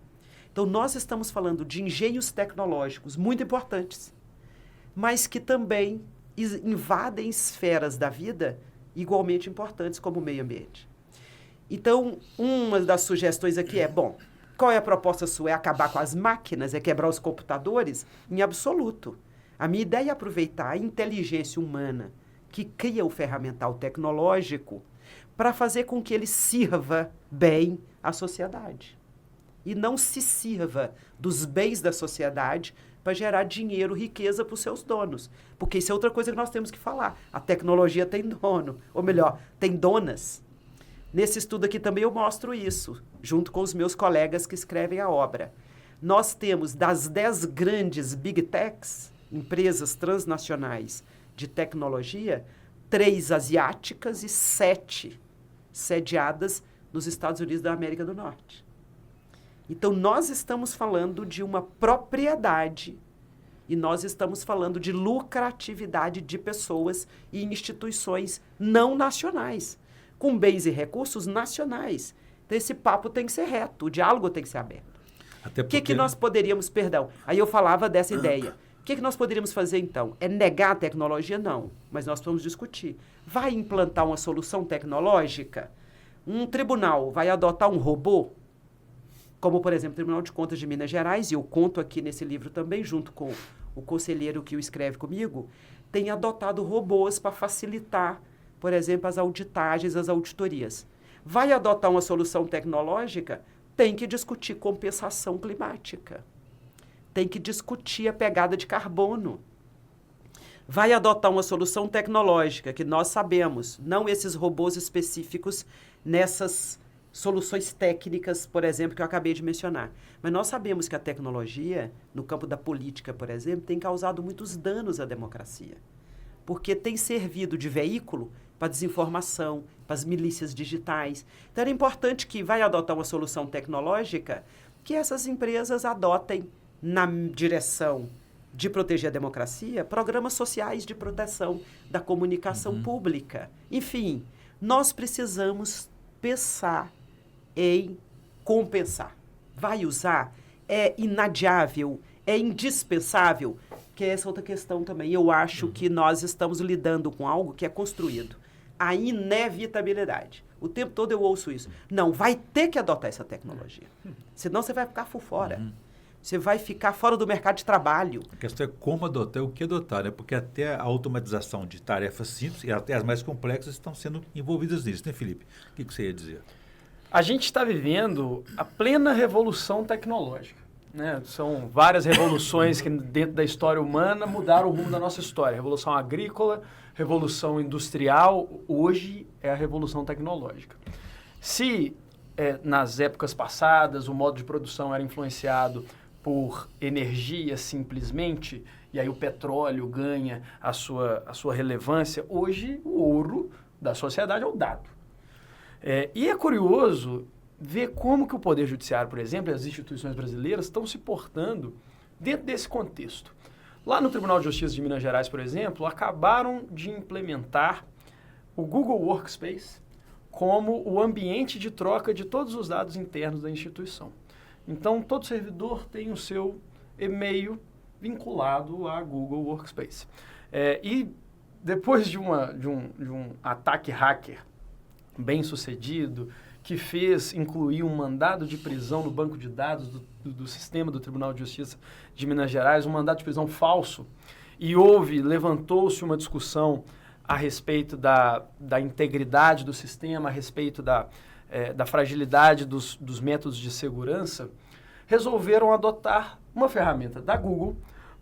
Então, nós estamos falando de engenhos tecnológicos muito importantes, mas que também invadem esferas da vida igualmente importantes como o meio ambiente. Então, uma das sugestões aqui é, qual é a proposta sua? É acabar com as máquinas? É quebrar os computadores? Em absoluto. A minha ideia é aproveitar a inteligência humana que cria o ferramental tecnológico para fazer com que ele sirva bem à sociedade. E não se sirva dos bens da sociedade para gerar dinheiro, riqueza para os seus donos. Porque isso é outra coisa que nós temos que falar. A tecnologia tem dono, ou melhor, tem donas. Nesse estudo aqui também eu mostro isso, junto com os meus colegas que escrevem a obra. Nós temos das 10 grandes Big Techs, empresas transnacionais de tecnologia, 3 asiáticas e 7 sediadas nos Estados Unidos da América do Norte. Então, nós estamos falando de uma propriedade e nós estamos falando de lucratividade de pessoas e instituições não nacionais, com bens e recursos nacionais. Então, esse papo tem que ser reto, o diálogo tem que ser aberto. Até O porque... que nós poderíamos, aí eu falava dessa ideia. O que nós poderíamos fazer, então? É negar a tecnologia? Não, mas nós vamos discutir. Vai implantar uma solução tecnológica? Um tribunal vai adotar um robô? Como, por exemplo, o Tribunal de Contas de Minas Gerais, e eu conto aqui nesse livro também, junto com o conselheiro que o escreve comigo, tem adotado robôs para facilitar, por exemplo, as auditagens, as auditorias. Vai adotar uma solução tecnológica? Tem que discutir compensação climática. Tem que discutir a pegada de carbono. Vai adotar uma solução tecnológica, que nós sabemos, não esses robôs específicos nessas soluções técnicas, por exemplo, que eu acabei de mencionar. Mas nós sabemos que a tecnologia, no campo da política, por exemplo, tem causado muitos danos à democracia. Porque tem servido de veículo para desinformação, para as milícias digitais. Então, era importante que vai adotar uma solução tecnológica que essas empresas adotem na direção de proteger a democracia, programas sociais de proteção da comunicação pública. Enfim, nós precisamos pensar em compensar. Vai usar? É inadiável? É indispensável? Que é essa outra questão também. Eu acho que nós estamos lidando com algo que é construído. A inevitabilidade. O tempo todo eu ouço isso. Não, vai ter que adotar essa tecnologia. Senão você vai ficar por fora. Você vai ficar fora do mercado de trabalho. A questão é como adotar e o que adotar, né? Porque até a automatização de tarefas simples e até as mais complexas estão sendo envolvidas nisso, né, Felipe? O que você ia dizer? A gente está vivendo a plena revolução tecnológica, né? São várias revoluções que dentro da história humana mudaram o rumo da nossa história. Revolução agrícola, revolução industrial, hoje é a revolução tecnológica. Se nas épocas passadas o modo de produção era influenciado por energia simplesmente, e aí o petróleo ganha a sua relevância, hoje o ouro da sociedade é o dado. E é curioso ver como que o Poder Judiciário, por exemplo, e as instituições brasileiras estão se portando dentro desse contexto. Lá no Tribunal de Justiça de Minas Gerais, por exemplo, acabaram de implementar o Google Workspace como o ambiente de troca de todos os dados internos da instituição. Então, todo servidor tem o seu e-mail vinculado a Google Workspace. E depois de um ataque hacker bem sucedido, que fez incluir um mandado de prisão no banco de dados do sistema do Tribunal de Justiça de Minas Gerais, um mandado de prisão falso, e levantou-se uma discussão a respeito da integridade do sistema, a respeito da fragilidade dos métodos de segurança, resolveram adotar uma ferramenta da Google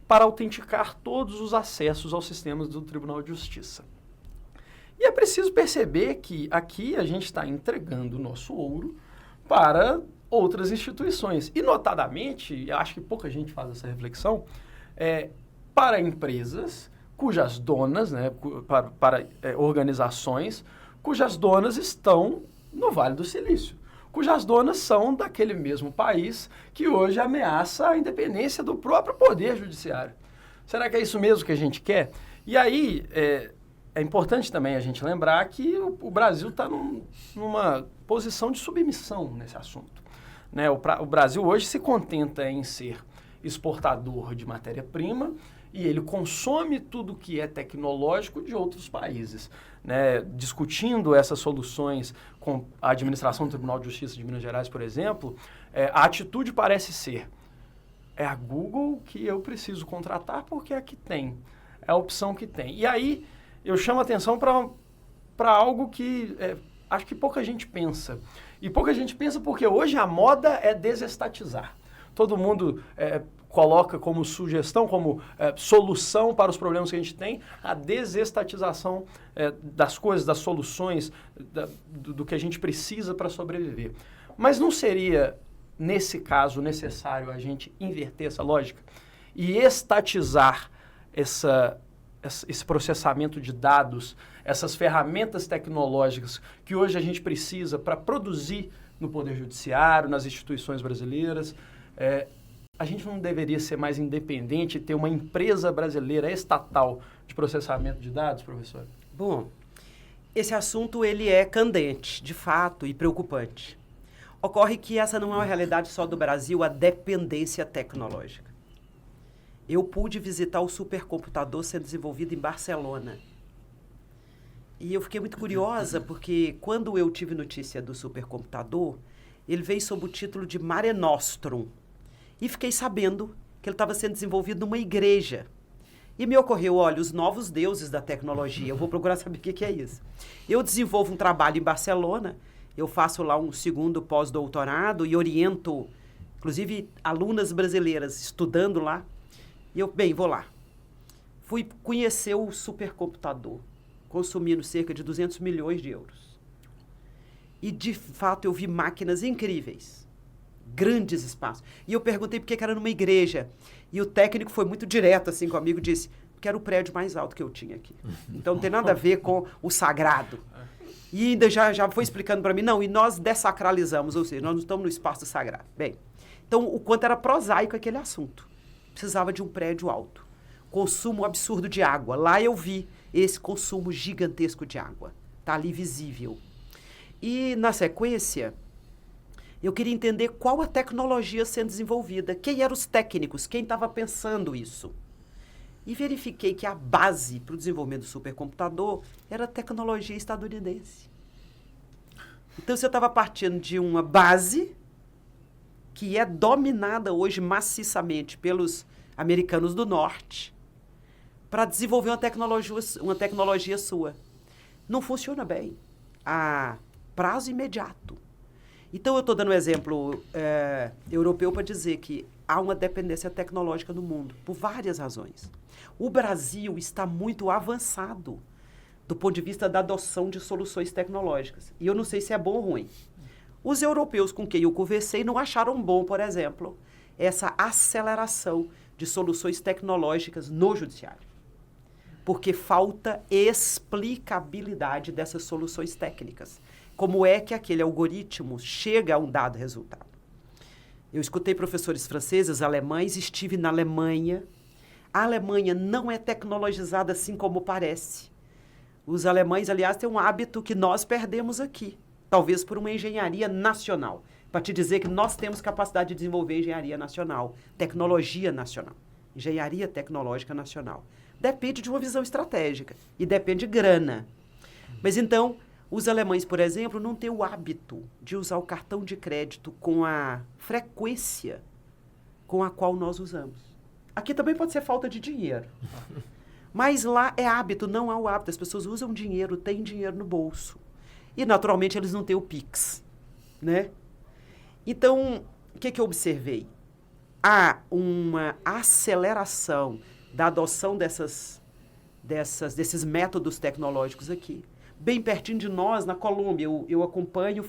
para autenticar todos os acessos aos sistemas do Tribunal de Justiça. E é preciso perceber que aqui a gente está entregando o nosso ouro para outras instituições. E, notadamente, acho que pouca gente faz essa reflexão, para empresas cujas donas, né, para organizações cujas donas estão no Vale do Silício, cujas donas são daquele mesmo país que hoje ameaça a independência do próprio Poder Judiciário. Será que é isso mesmo que a gente quer? E aí, é importante também a gente lembrar que o Brasil está numa posição de submissão nesse assunto, né? O Brasil hoje se contenta em ser exportador de matéria-prima e ele consome tudo que é tecnológico de outros países, né? Discutindo essas soluções com a administração do Tribunal de Justiça de Minas Gerais, por exemplo, a atitude parece ser: é a Google que eu preciso contratar porque é a que tem, é a opção que tem. E aí eu chamo a atenção para algo que acho que pouca gente pensa. E pouca gente pensa porque hoje a moda é desestatizar. Todo mundo coloca como sugestão, como solução para os problemas que a gente tem, a desestatização das coisas, das soluções, do que a gente precisa para sobreviver. Mas não seria nesse caso, necessário a gente inverter essa lógica e estatizar esse processamento de dados, essas ferramentas tecnológicas que hoje a gente precisa para produzir no Poder Judiciário, nas instituições brasileiras. A gente não deveria ser mais independente e ter uma empresa brasileira estatal de processamento de dados, professor? Bom, esse assunto ele é candente, de fato, e preocupante. Ocorre que essa não é uma realidade só do Brasil, a dependência tecnológica. Eu pude visitar o supercomputador sendo desenvolvido em Barcelona. E eu fiquei muito curiosa, porque quando eu tive notícia do supercomputador, ele veio sob o título de Mare Nostrum. E fiquei sabendo que ele estava sendo desenvolvido numa igreja. E me ocorreu, olha, os novos deuses da tecnologia. Eu vou procurar saber o que é isso. Eu desenvolvo um trabalho em Barcelona, eu faço lá um segundo pós-doutorado e oriento, inclusive, alunas brasileiras estudando lá. E eu, vou lá. Fui conhecer o supercomputador, consumindo cerca de 200 milhões de euros. E, de fato, eu vi máquinas incríveis, grandes espaços. E eu perguntei por que era numa igreja. E o técnico foi muito direto assim comigo, disse, porque era o prédio mais alto que eu tinha aqui. Então, não tem nada a ver com o sagrado. E ainda já foi explicando para mim, não, e nós dessacralizamos, ou seja, nós não estamos no espaço sagrado. Bem, então, o quanto era prosaico aquele assunto. Precisava de um prédio alto. Consumo absurdo de água. Lá eu vi esse consumo gigantesco de água. Está ali visível. E, na sequência, eu queria entender qual a tecnologia sendo desenvolvida. Quem eram os técnicos? Quem estava pensando isso? E verifiquei que a base para o desenvolvimento do supercomputador era a tecnologia estadunidense. Então, você estava partindo de uma base que é dominada hoje maciçamente pelos americanos do norte, para desenvolver uma tecnologia sua. Não funciona bem. A prazo imediato. Então, eu estou dando um exemplo europeu para dizer que há uma dependência tecnológica no mundo, por várias razões. O Brasil está muito avançado do ponto de vista da adoção de soluções tecnológicas. E eu não sei se é bom ou ruim. Os europeus com quem eu conversei não acharam bom, por exemplo, essa aceleração de soluções tecnológicas no judiciário. Porque falta explicabilidade dessas soluções técnicas. Como é que aquele algoritmo chega a um dado resultado? Eu escutei professores franceses, alemães, estive na Alemanha. A Alemanha não é tecnologizada assim como parece. Os alemães, aliás, têm um hábito que nós perdemos aqui. Talvez por uma engenharia nacional. Para te dizer que nós temos capacidade de desenvolver engenharia nacional, tecnologia nacional, engenharia tecnológica nacional. Depende de uma visão estratégica e depende de grana. Mas então, os alemães, por exemplo, não têm o hábito de usar o cartão de crédito com a frequência com a qual nós usamos. Aqui também pode ser falta de dinheiro. Mas lá é hábito, não há o hábito. As pessoas usam dinheiro, têm dinheiro no bolso. E, naturalmente, eles não têm o Pix, né? Então, o que eu observei? Há uma aceleração da adoção desses métodos tecnológicos aqui. Bem pertinho de nós, na Colômbia, eu acompanho,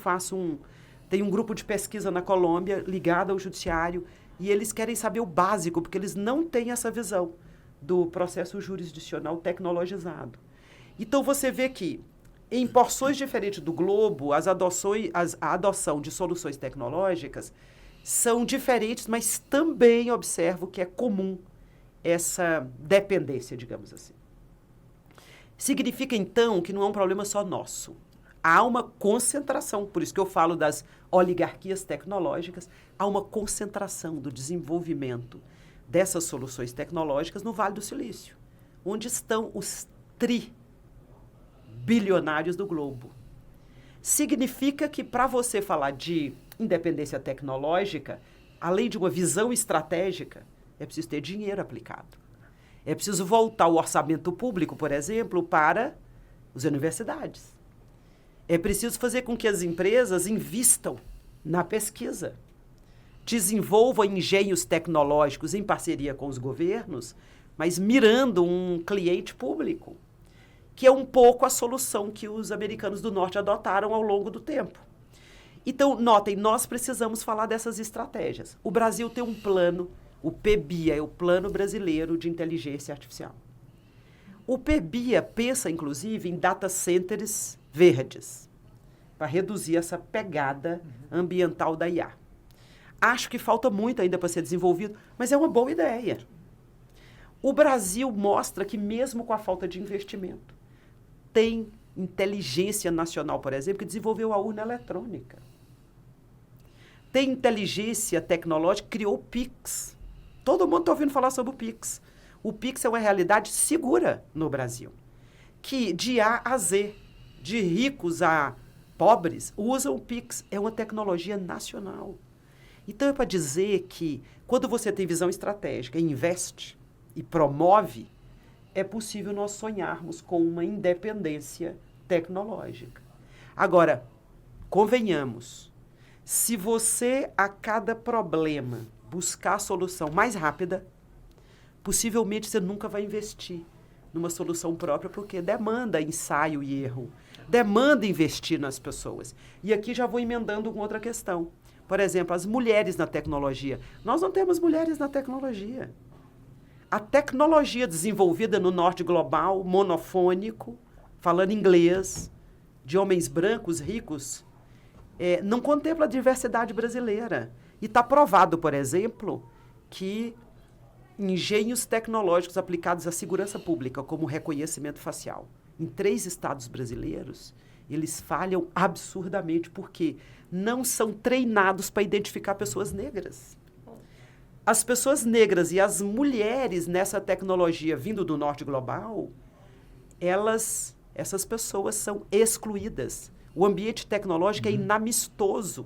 tem um grupo de pesquisa na Colômbia ligado ao judiciário e eles querem saber o básico, porque eles não têm essa visão do processo jurisdicional tecnologizado. Então, você vê que em porções diferentes do globo, a adoção de soluções tecnológicas são diferentes, mas também observo que é comum essa dependência, digamos assim. Significa, então, que não é um problema só nosso. Há uma concentração, por isso que eu falo das oligarquias tecnológicas, há uma concentração do desenvolvimento dessas soluções tecnológicas no Vale do Silício, onde estão os bilionários do globo. Significa que para você falar de independência tecnológica, além de uma visão estratégica, é preciso ter dinheiro aplicado. É preciso voltar o orçamento público, por exemplo, para as universidades. É preciso fazer com que as empresas invistam na pesquisa, desenvolvam engenhos tecnológicos em parceria com os governos, mas mirando um cliente público, que é um pouco a solução que os americanos do Norte adotaram ao longo do tempo. Então, notem, nós precisamos falar dessas estratégias. O Brasil tem um plano, o PBIA, é o Plano Brasileiro de Inteligência Artificial. O PBIA pensa, inclusive, em data centers verdes, para reduzir essa pegada ambiental da IA. Acho que falta muito ainda para ser desenvolvido, mas é uma boa ideia. O Brasil mostra que, mesmo com a falta de investimento, tem inteligência nacional, por exemplo, que desenvolveu a urna eletrônica. Tem inteligência tecnológica, criou o Pix. Todo mundo está ouvindo falar sobre o Pix. O Pix é uma realidade segura no Brasil, que de A a Z, de ricos a pobres, usam o Pix. É uma tecnologia nacional. Então, é para dizer que, quando você tem visão estratégica, investe e promove, é possível nós sonharmos com uma independência tecnológica. Agora, convenhamos, se você, a cada problema, buscar a solução mais rápida, possivelmente você nunca vai investir numa solução própria, porque demanda ensaio e erro, demanda investir nas pessoas. E aqui já vou emendando com outra questão. Por exemplo, as mulheres na tecnologia. Nós não temos mulheres na tecnologia. A tecnologia desenvolvida no norte global, monofônico, falando inglês, de homens brancos, ricos, não contempla a diversidade brasileira. E está provado, por exemplo, que engenhos tecnológicos aplicados à segurança pública, como o reconhecimento facial, em 3 estados brasileiros, eles falham absurdamente, porque não são treinados para identificar pessoas negras. As pessoas negras e as mulheres nessa tecnologia vindo do norte global, essas pessoas são excluídas. O ambiente tecnológico é inamistoso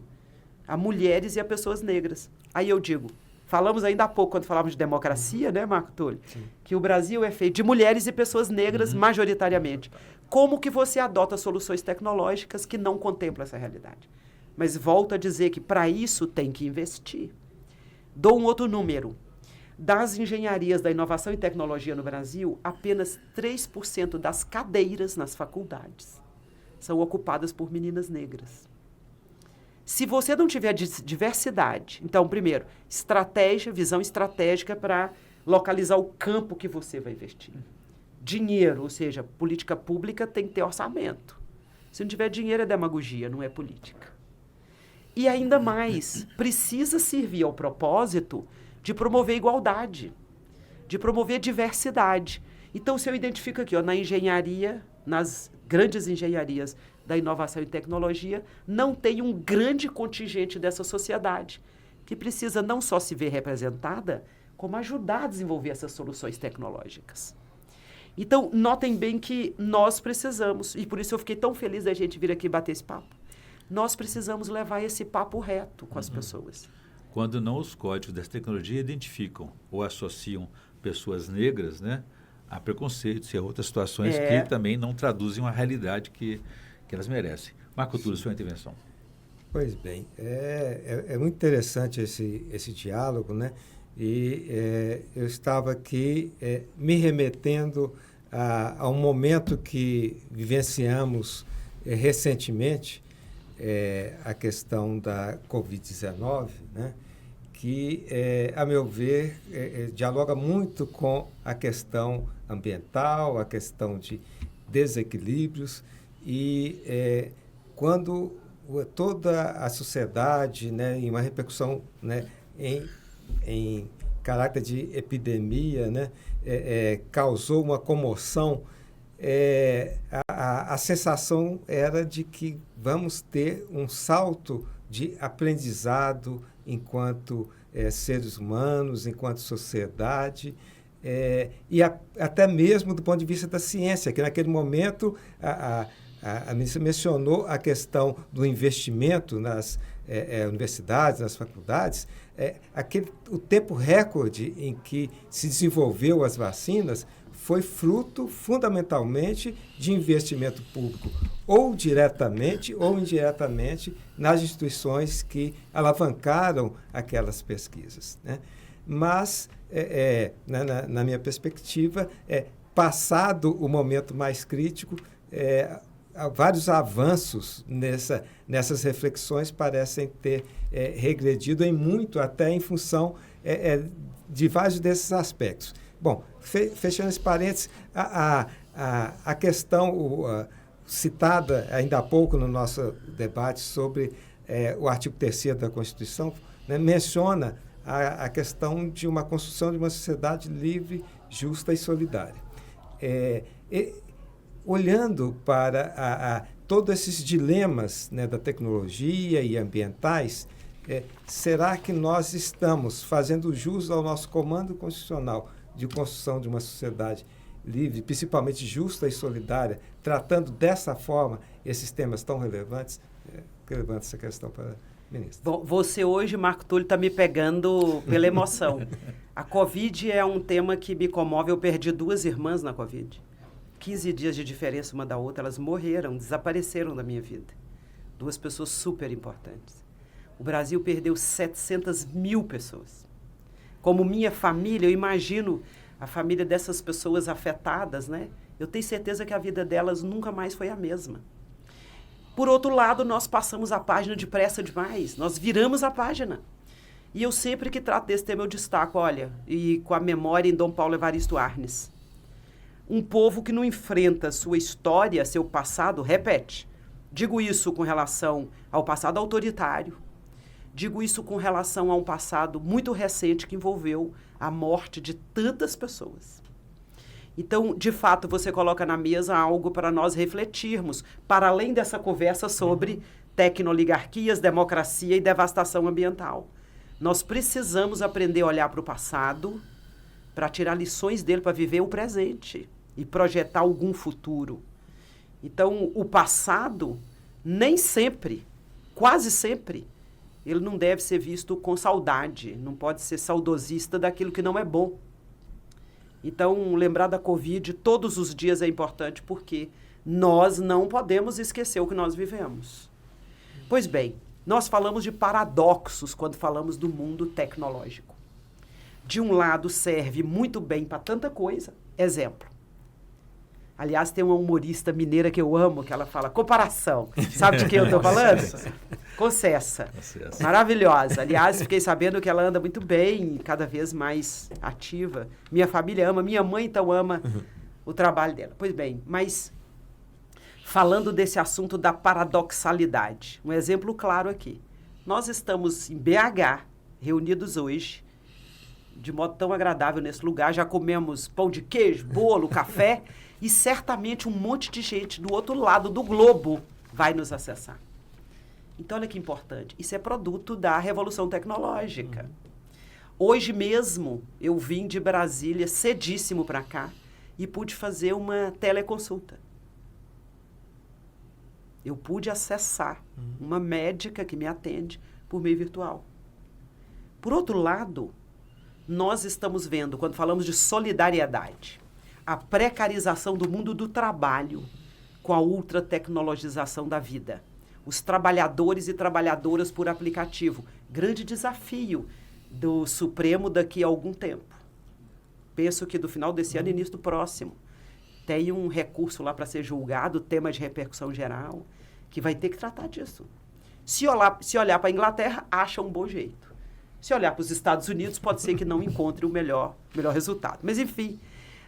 a mulheres e a pessoas negras. Aí eu digo, falamos ainda há pouco, quando falávamos de democracia, né, Marco Túlio? Sim. Que o Brasil é feito de mulheres e pessoas negras, majoritariamente. Como que você adota soluções tecnológicas que não contemplam essa realidade? Mas volto a dizer que, para isso, tem que investir. Dou um outro número. Das engenharias da inovação e tecnologia no Brasil, apenas 3% das cadeiras nas faculdades são ocupadas por meninas negras. Se você não tiver diversidade, então, primeiro, estratégia, visão estratégica para localizar o campo que você vai investir. Dinheiro, ou seja, política pública tem que ter orçamento. Se não tiver dinheiro, é demagogia, não é política. E ainda mais, precisa servir ao propósito de promover igualdade, de promover diversidade. Então, se eu identifico aqui, na engenharia, nas grandes engenharias da inovação e tecnologia, não tem um grande contingente dessa sociedade que precisa não só se ver representada, como ajudar a desenvolver essas soluções tecnológicas. Então, notem bem que nós precisamos, e por isso eu fiquei tão feliz da gente vir aqui bater esse papo, nós precisamos levar esse papo reto com as pessoas. Quando não os códigos dessa tecnologia identificam ou associam pessoas negras, né, a preconceitos e a outras situações que também não traduzem uma realidade que elas merecem. Marco Túlio, sua intervenção. Pois bem, é muito interessante esse diálogo, né? E eu estava aqui me remetendo a um momento que vivenciamos recentemente, a questão da Covid-19, né? Que, a meu ver, dialoga muito com a questão ambiental, a questão de desequilíbrios, e quando toda a sociedade, né, em uma repercussão, né, em caráter de epidemia, né, causou uma comoção, a sensação era de que vamos ter um salto de aprendizado enquanto seres humanos, enquanto sociedade, e até mesmo do ponto de vista da ciência, que naquele momento a ministra mencionou a questão do investimento nas universidades, nas faculdades. O tempo recorde em que se desenvolveu as vacinas foi fruto, fundamentalmente, de investimento público, ou diretamente ou indiretamente, nas instituições que aquelas pesquisas, né? Mas, na minha perspectiva, passado o momento mais crítico, vários avanços nessas reflexões parecem ter regredido em muito, até em função de vários desses aspectos. Bom, fechando esse parênteses, a questão citada ainda há pouco no nosso debate sobre o artigo 3º da Constituição, né, menciona a questão de uma construção de uma sociedade livre, justa e solidária. Olhando para todos esses dilemas, né, da tecnologia e ambientais, será que nós estamos fazendo jus ao nosso comando constitucional de construção de uma sociedade livre, principalmente justa e solidária, tratando dessa forma esses temas tão relevantes? Eu levanto essa questão para a ministra. Bom, você hoje, Marco Túlio, está me pegando pela emoção. A Covid é um tema que me comove. Eu perdi 2 irmãs na Covid. 15 dias de diferença uma da outra, elas morreram, desapareceram da minha vida. 2 pessoas super importantes. O Brasil perdeu 700 mil pessoas. Como minha família, eu imagino a família dessas pessoas afetadas, né? Eu tenho certeza que a vida delas nunca mais foi a mesma. Por outro lado, nós passamos a página depressa demais, nós viramos a página. E eu sempre que trato desse tema eu destaco, olha, e com a memória em Dom Paulo Evaristo Arnes, um povo que não enfrenta sua história, seu passado, repete. Digo isso com relação ao passado autoritário, digo isso com relação a um passado muito recente que envolveu a morte de tantas pessoas. Então, de fato, você coloca na mesa algo para nós refletirmos, para além dessa conversa sobre tecnooligarquias, democracia e devastação ambiental. Nós precisamos aprender a olhar para o passado, para tirar lições dele, para viver o presente e projetar algum futuro. Então, o passado, nem sempre, quase sempre, ele não deve ser visto com saudade, não pode ser saudosista daquilo que não é bom. Então, lembrar da Covid todos os dias é importante porque nós não podemos esquecer o que nós vivemos. Pois bem, nós falamos de paradoxos quando falamos do mundo tecnológico. De um lado, serve muito bem para tanta coisa. Exemplo. Aliás, tem uma humorista mineira que eu amo, que ela fala comparação. Sabe de quem eu estou falando? Concessa. Maravilhosa. Aliás, fiquei sabendo que ela anda muito bem, cada vez mais ativa. Minha família ama, minha mãe então ama o trabalho dela. Pois bem, mas falando desse assunto da paradoxalidade, um exemplo claro aqui. Nós estamos em BH, reunidos hoje, de modo tão agradável nesse lugar, já comemos pão de queijo, bolo, café, e certamente um monte de gente do outro lado do globo vai nos acessar. Então, olha que importante. Isso é produto da revolução tecnológica. Hoje mesmo, eu vim de Brasília cedíssimo para cá e pude fazer uma teleconsulta. Eu pude acessar uma médica que me atende por meio virtual. Por outro lado, nós estamos vendo, quando falamos de solidariedade, a precarização do mundo do trabalho com a ultratecnologização da vida. Os trabalhadores e trabalhadoras por aplicativo. Grande desafio do Supremo daqui a algum tempo. Penso que do final desse ano e início do próximo. Tem um recurso lá para ser julgado, tema de repercussão geral, que vai ter que tratar disso. Se olhar para a Inglaterra, acha um bom jeito. Se olhar para os Estados Unidos, pode ser que não encontre o melhor resultado. Mas, enfim,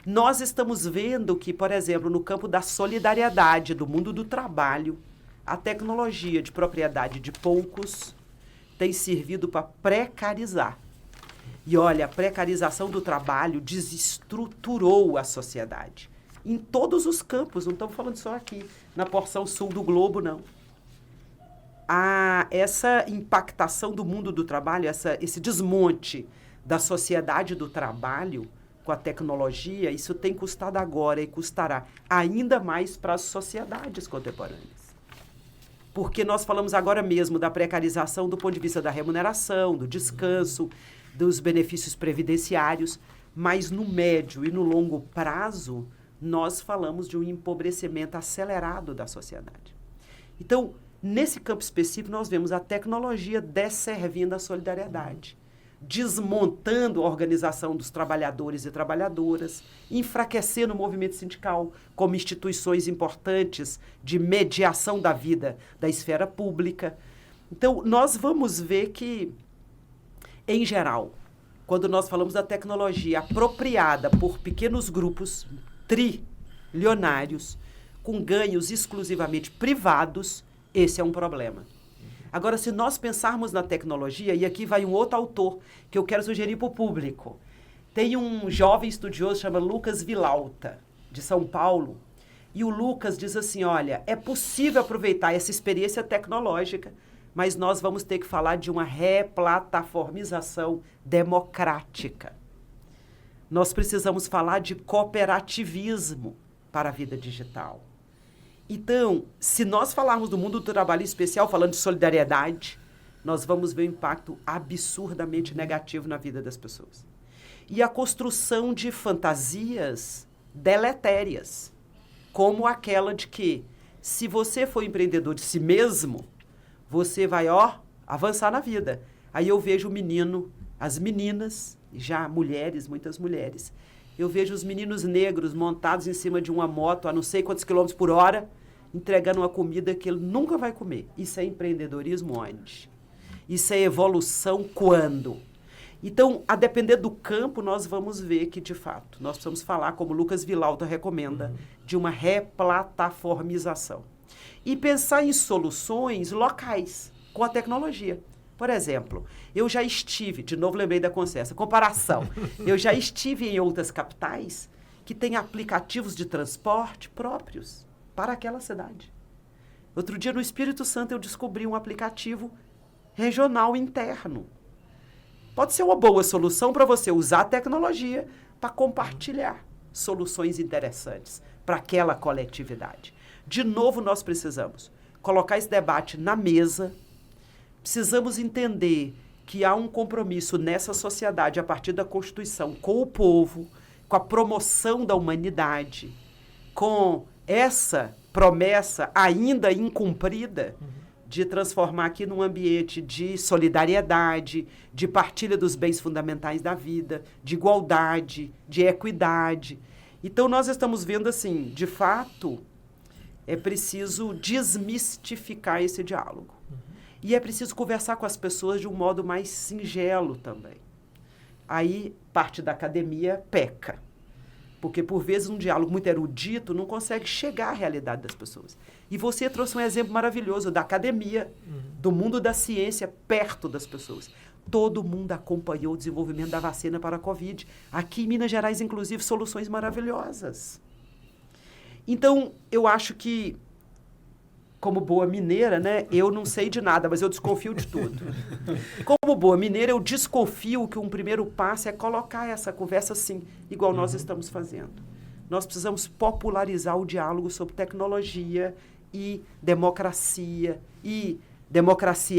nós estamos vendo que, por exemplo, no campo da solidariedade, do mundo do trabalho, a tecnologia de propriedade de poucos tem servido para precarizar. E, olha, a precarização do trabalho desestruturou a sociedade. Em todos os campos, não estamos falando só aqui, na porção sul do globo, não. Essa impactação do mundo do trabalho, esse desmonte da sociedade do trabalho com a tecnologia, isso tem custado agora e custará ainda mais para as sociedades contemporâneas. Porque nós falamos agora mesmo da precarização do ponto de vista da remuneração, do descanso, dos benefícios previdenciários, mas no médio e no longo prazo, nós falamos de um empobrecimento acelerado da sociedade. Então, nesse campo específico, nós vemos a tecnologia desservindo a solidariedade. desmontando a organização dos trabalhadores e trabalhadoras, enfraquecendo o movimento sindical como instituições importantes de mediação da vida da esfera pública. Então, nós vamos ver que, em geral, quando nós falamos da tecnologia apropriada por pequenos grupos trilionários, com ganhos exclusivamente privados, esse é um problema. Agora, se nós pensarmos na tecnologia, e aqui vai um outro autor que eu quero sugerir para o público. Tem um jovem estudioso chamado Lucas Villalta, de São Paulo, e o Lucas diz assim, olha, é possível aproveitar essa experiência tecnológica, mas nós vamos ter que falar de uma replataformização democrática. Nós precisamos falar de cooperativismo para a vida digital. Então, se nós falarmos do mundo do trabalho em especial, falando de solidariedade, nós vamos ver um impacto absurdamente negativo na vida das pessoas. E a construção de fantasias deletérias, como aquela de que, se você for empreendedor de si mesmo, você vai, avançar na vida. Aí eu vejo o menino, as meninas, já mulheres, muitas mulheres, eu vejo os meninos negros montados em cima de uma moto a não sei quantos quilômetros por hora, entregando uma comida que ele nunca vai comer. Isso é empreendedorismo onde? Isso é evolução quando? Então, a depender do campo, nós vamos ver que, de fato, nós precisamos falar, como Lucas Villalta recomenda, de uma replataformização. E pensar em soluções locais, com a tecnologia. Por exemplo, eu já estive, de novo lembrei da Concessa, comparação, eu já estive em outras capitais que têm aplicativos de transporte próprios para aquela cidade. Outro dia, no Espírito Santo, eu descobri um aplicativo regional interno. Pode ser uma boa solução para você usar a tecnologia para compartilhar soluções interessantes para aquela coletividade. De novo, nós precisamos colocar esse debate na mesa, precisamos entender que há um compromisso nessa sociedade, a partir da Constituição, com o povo, com a promoção da humanidade, com essa promessa ainda incumprida de transformar aqui num ambiente de solidariedade, de partilha dos bens fundamentais da vida, de igualdade, de equidade. Então, nós estamos vendo, assim, de fato, é preciso desmistificar esse diálogo. E é preciso conversar com as pessoas de um modo mais singelo também. Aí, parte da academia peca. Porque, por vezes, um diálogo muito erudito não consegue chegar à realidade das pessoas. E você trouxe um exemplo maravilhoso da academia, do mundo da ciência, perto das pessoas. Todo mundo acompanhou o desenvolvimento da vacina para a Covid. Aqui em Minas Gerais, inclusive, soluções maravilhosas. Então, eu acho que, como boa mineira, né, eu não sei de nada, mas eu desconfio de tudo. Como boa mineira, eu desconfio que um primeiro passo é colocar essa conversa assim, igual nós estamos fazendo. Nós precisamos popularizar o diálogo sobre tecnologia e democracia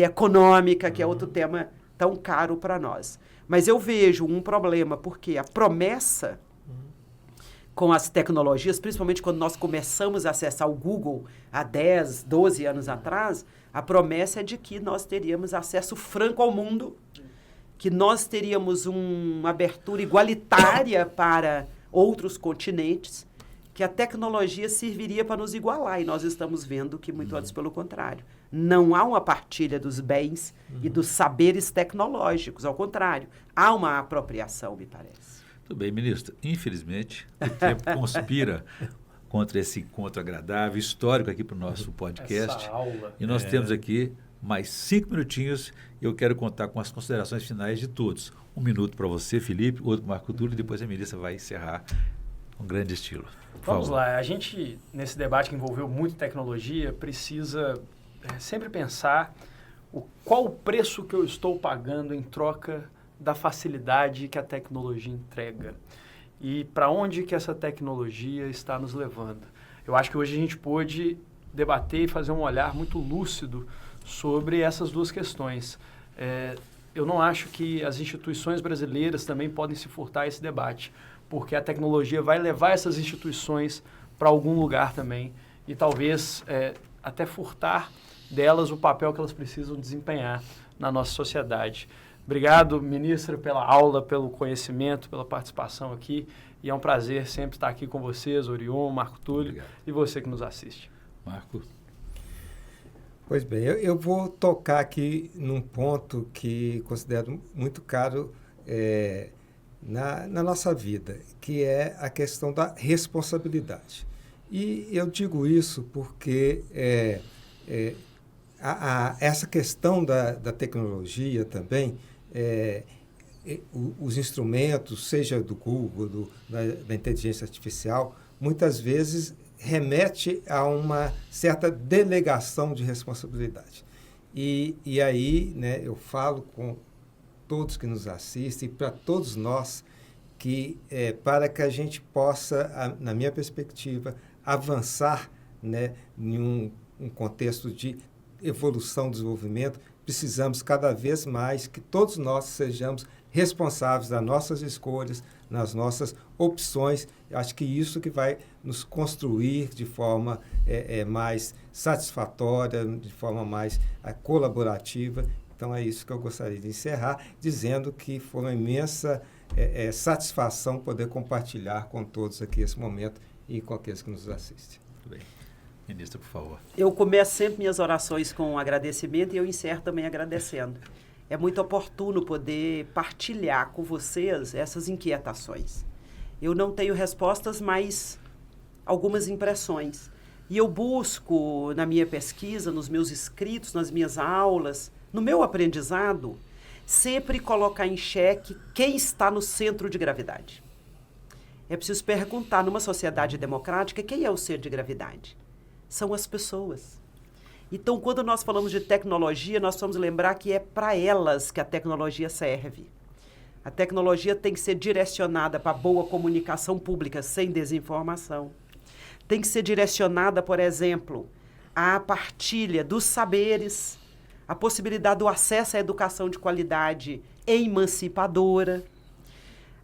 econômica, que é outro tema tão caro para nós. Mas eu vejo um problema, porque a promessa com as tecnologias, principalmente quando nós começamos a acessar o Google há 10, 12 anos atrás, a promessa é de que nós teríamos acesso franco ao mundo, que nós teríamos uma abertura igualitária para outros continentes, que a tecnologia serviria para nos igualar, e nós estamos vendo que, muito antes, pelo contrário. Não há uma partilha dos bens e dos saberes tecnológicos, ao contrário, há uma apropriação, me parece. Tudo bem, ministro. Infelizmente, o tempo conspira contra esse encontro agradável, histórico aqui para o nosso podcast. Essa aula. E nós temos aqui mais 5 minutinhos e eu quero contar com as considerações finais de todos. 1 minuto para você, Felipe, outro para Marco Túlio, e depois a Melissa vai encerrar com grande estilo. Vamos lá. A gente, nesse debate que envolveu muito tecnologia, precisa sempre pensar qual o preço que eu estou pagando em troca da facilidade que a tecnologia entrega e para onde que essa tecnologia está nos levando. Eu acho que hoje a gente pôde debater e fazer um olhar muito lúcido sobre essas duas questões. Eu não acho que as instituições brasileiras também podem se furtar a esse debate, porque a tecnologia vai levar essas instituições para algum lugar também e talvez até furtar delas o papel que elas precisam desempenhar na nossa sociedade. Obrigado, ministra, pela aula, pelo conhecimento, pela participação aqui. E é um prazer sempre estar aqui com vocês, Orion, Marco Túlio, obrigado. E você que nos assiste. Marco. Pois bem, eu vou tocar aqui num ponto que considero muito caro na nossa vida, que é a questão da responsabilidade. E eu digo isso porque essa questão da tecnologia também, os instrumentos, seja do Google, da inteligência artificial, muitas vezes remete a uma certa delegação de responsabilidade. E aí, né, eu falo com todos que nos assistem, para todos nós, que para que a gente possa, na minha perspectiva, avançar, né, em um contexto de evolução, desenvolvimento, precisamos cada vez mais que todos nós sejamos responsáveis das nossas escolhas, nas nossas opções. Eu acho que isso que vai nos construir de forma mais satisfatória, de forma mais colaborativa. Então, é isso que eu gostaria de encerrar, dizendo que foi uma imensa satisfação poder compartilhar com todos aqui esse momento e com aqueles que nos assistem. Muito bem. Ministra, por favor. Eu começo sempre minhas orações com um agradecimento e eu encerro também agradecendo. É muito oportuno poder partilhar com vocês essas inquietações. Eu não tenho respostas, mas algumas impressões. E eu busco, na minha pesquisa, nos meus escritos, nas minhas aulas, no meu aprendizado, sempre colocar em xeque quem está no centro de gravidade. É preciso perguntar, numa sociedade democrática, quem é o ser de gravidade? São as pessoas. Então, quando nós falamos de tecnologia, nós vamos lembrar que é para elas que a tecnologia serve. A tecnologia tem que ser direcionada para boa comunicação pública, sem desinformação. Tem que ser direcionada, por exemplo, à partilha dos saberes, a possibilidade do acesso à educação de qualidade emancipadora.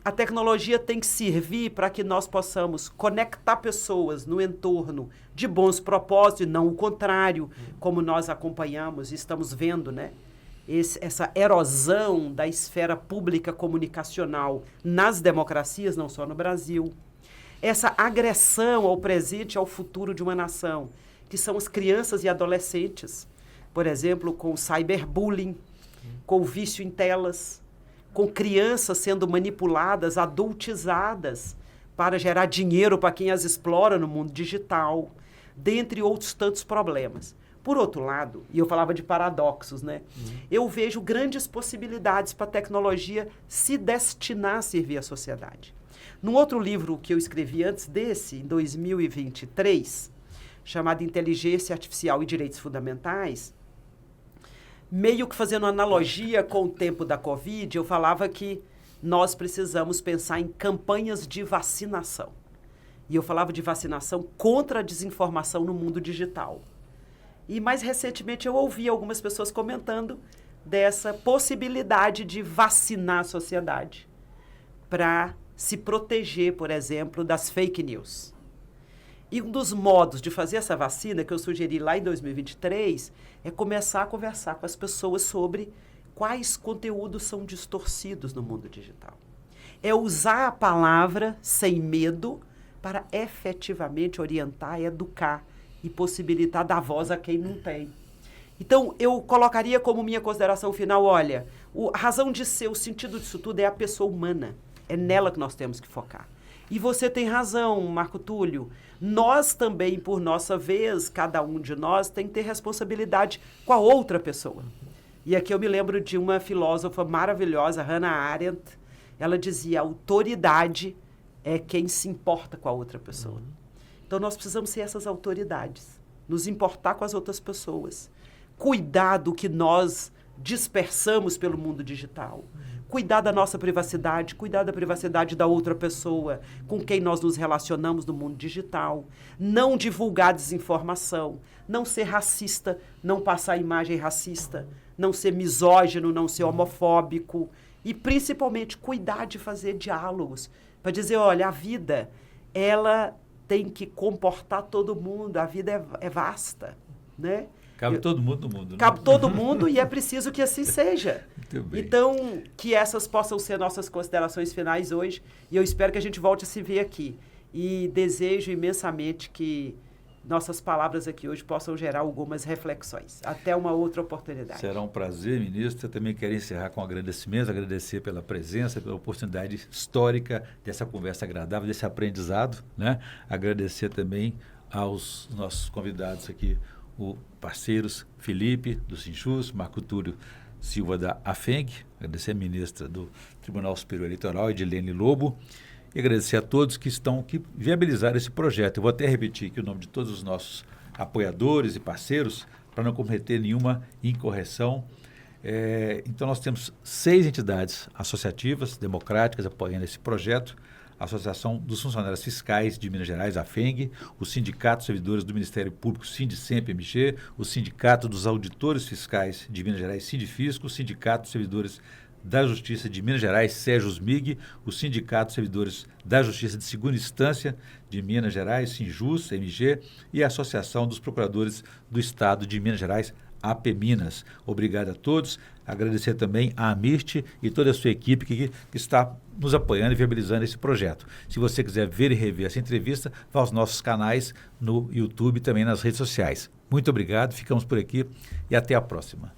A tecnologia tem que servir para que nós possamos conectar pessoas no entorno de bons propósitos, e não o contrário, como nós acompanhamos e estamos vendo, né? Essa erosão da esfera pública comunicacional nas democracias, não só no Brasil. Essa agressão ao presente e ao futuro de uma nação, que são as crianças e adolescentes, por exemplo, com o cyberbullying, com o vício em telas, com crianças sendo manipuladas, adultizadas, para gerar dinheiro para quem as explora no mundo digital, dentre outros tantos problemas. Por outro lado, e eu falava de paradoxos, né? Eu vejo grandes possibilidades para a tecnologia se destinar a servir a sociedade. Num outro livro que eu escrevi antes desse, em 2023, chamado Inteligência Artificial e Direitos Fundamentais, meio que fazendo analogia com o tempo da Covid, eu falava que nós precisamos pensar em campanhas de vacinação. E eu falava de vacinação contra a desinformação no mundo digital. E mais recentemente eu ouvi algumas pessoas comentando dessa possibilidade de vacinar a sociedade para se proteger, por exemplo, das fake news. E um dos modos de fazer essa vacina, que eu sugeri lá em 2023, é começar a conversar com as pessoas sobre quais conteúdos são distorcidos no mundo digital. É usar a palavra sem medo para efetivamente orientar, educar e possibilitar dar voz a quem não tem. Então, eu colocaria como minha consideração final, olha, a razão de ser, o sentido disso tudo é a pessoa humana. É nela que nós temos que focar. E você tem razão, Marco Túlio. Nós também, por nossa vez, cada um de nós tem que ter responsabilidade com a outra pessoa. E aqui eu me lembro de uma filósofa maravilhosa, Hannah Arendt. Ela dizia, a autoridade é quem se importa com a outra pessoa. Então, nós precisamos ser essas autoridades, nos importar com as outras pessoas, cuidar do que nós dispersamos pelo mundo digital, cuidar da nossa privacidade, cuidar da privacidade da outra pessoa com quem nós nos relacionamos no mundo digital, não divulgar desinformação, não ser racista, não passar imagem racista, não ser misógino, não ser homofóbico e, principalmente, cuidar de fazer diálogos para dizer, olha, a vida, ela tem que comportar todo mundo, a vida é vasta, né? Cabe todo mundo no mundo. Cabe todo mundo e é preciso que assim seja. Muito bem. Então, que essas possam ser nossas considerações finais hoje e eu espero que a gente volte a se ver aqui. E desejo imensamente que nossas palavras aqui hoje possam gerar algumas reflexões. Até uma outra oportunidade. Será um prazer, ministro. Eu também quero encerrar com agradecimento, agradecer pela presença, pela oportunidade histórica dessa conversa agradável, desse aprendizado, né? Agradecer também aos nossos convidados aqui, os parceiros Felipe, do Sinchus, Marco Túlio Silva, da AFENG, agradecer a ministra do Tribunal Superior Eleitoral, Edilene Lobo, e agradecer a todos que viabilizaram esse projeto. Eu vou até repetir aqui o nome de todos os nossos apoiadores e parceiros, para não cometer nenhuma incorreção. Então, nós temos 6 entidades associativas, democráticas, apoiando esse projeto. A Associação dos Funcionários Fiscais de Minas Gerais, a FENG, o Sindicato dos Servidores do Ministério Público, SINDICEMP-MG, o Sindicato dos Auditores Fiscais de Minas Gerais, SINDIFISCO, o Sindicato dos Servidores da Justiça de Minas Gerais, SEJUSMIG, o Sindicato dos Servidores da Justiça de Segunda Instância de Minas Gerais, SINJUS-MG, e a Associação dos Procuradores do Estado de Minas Gerais, APMinas. Obrigado a todos. Agradecer também a AMIRT e toda a sua equipe que está nos apoiando e viabilizando esse projeto. Se você quiser ver e rever essa entrevista, vá aos nossos canais no YouTube e também nas redes sociais. Muito obrigado, ficamos por aqui e até a próxima.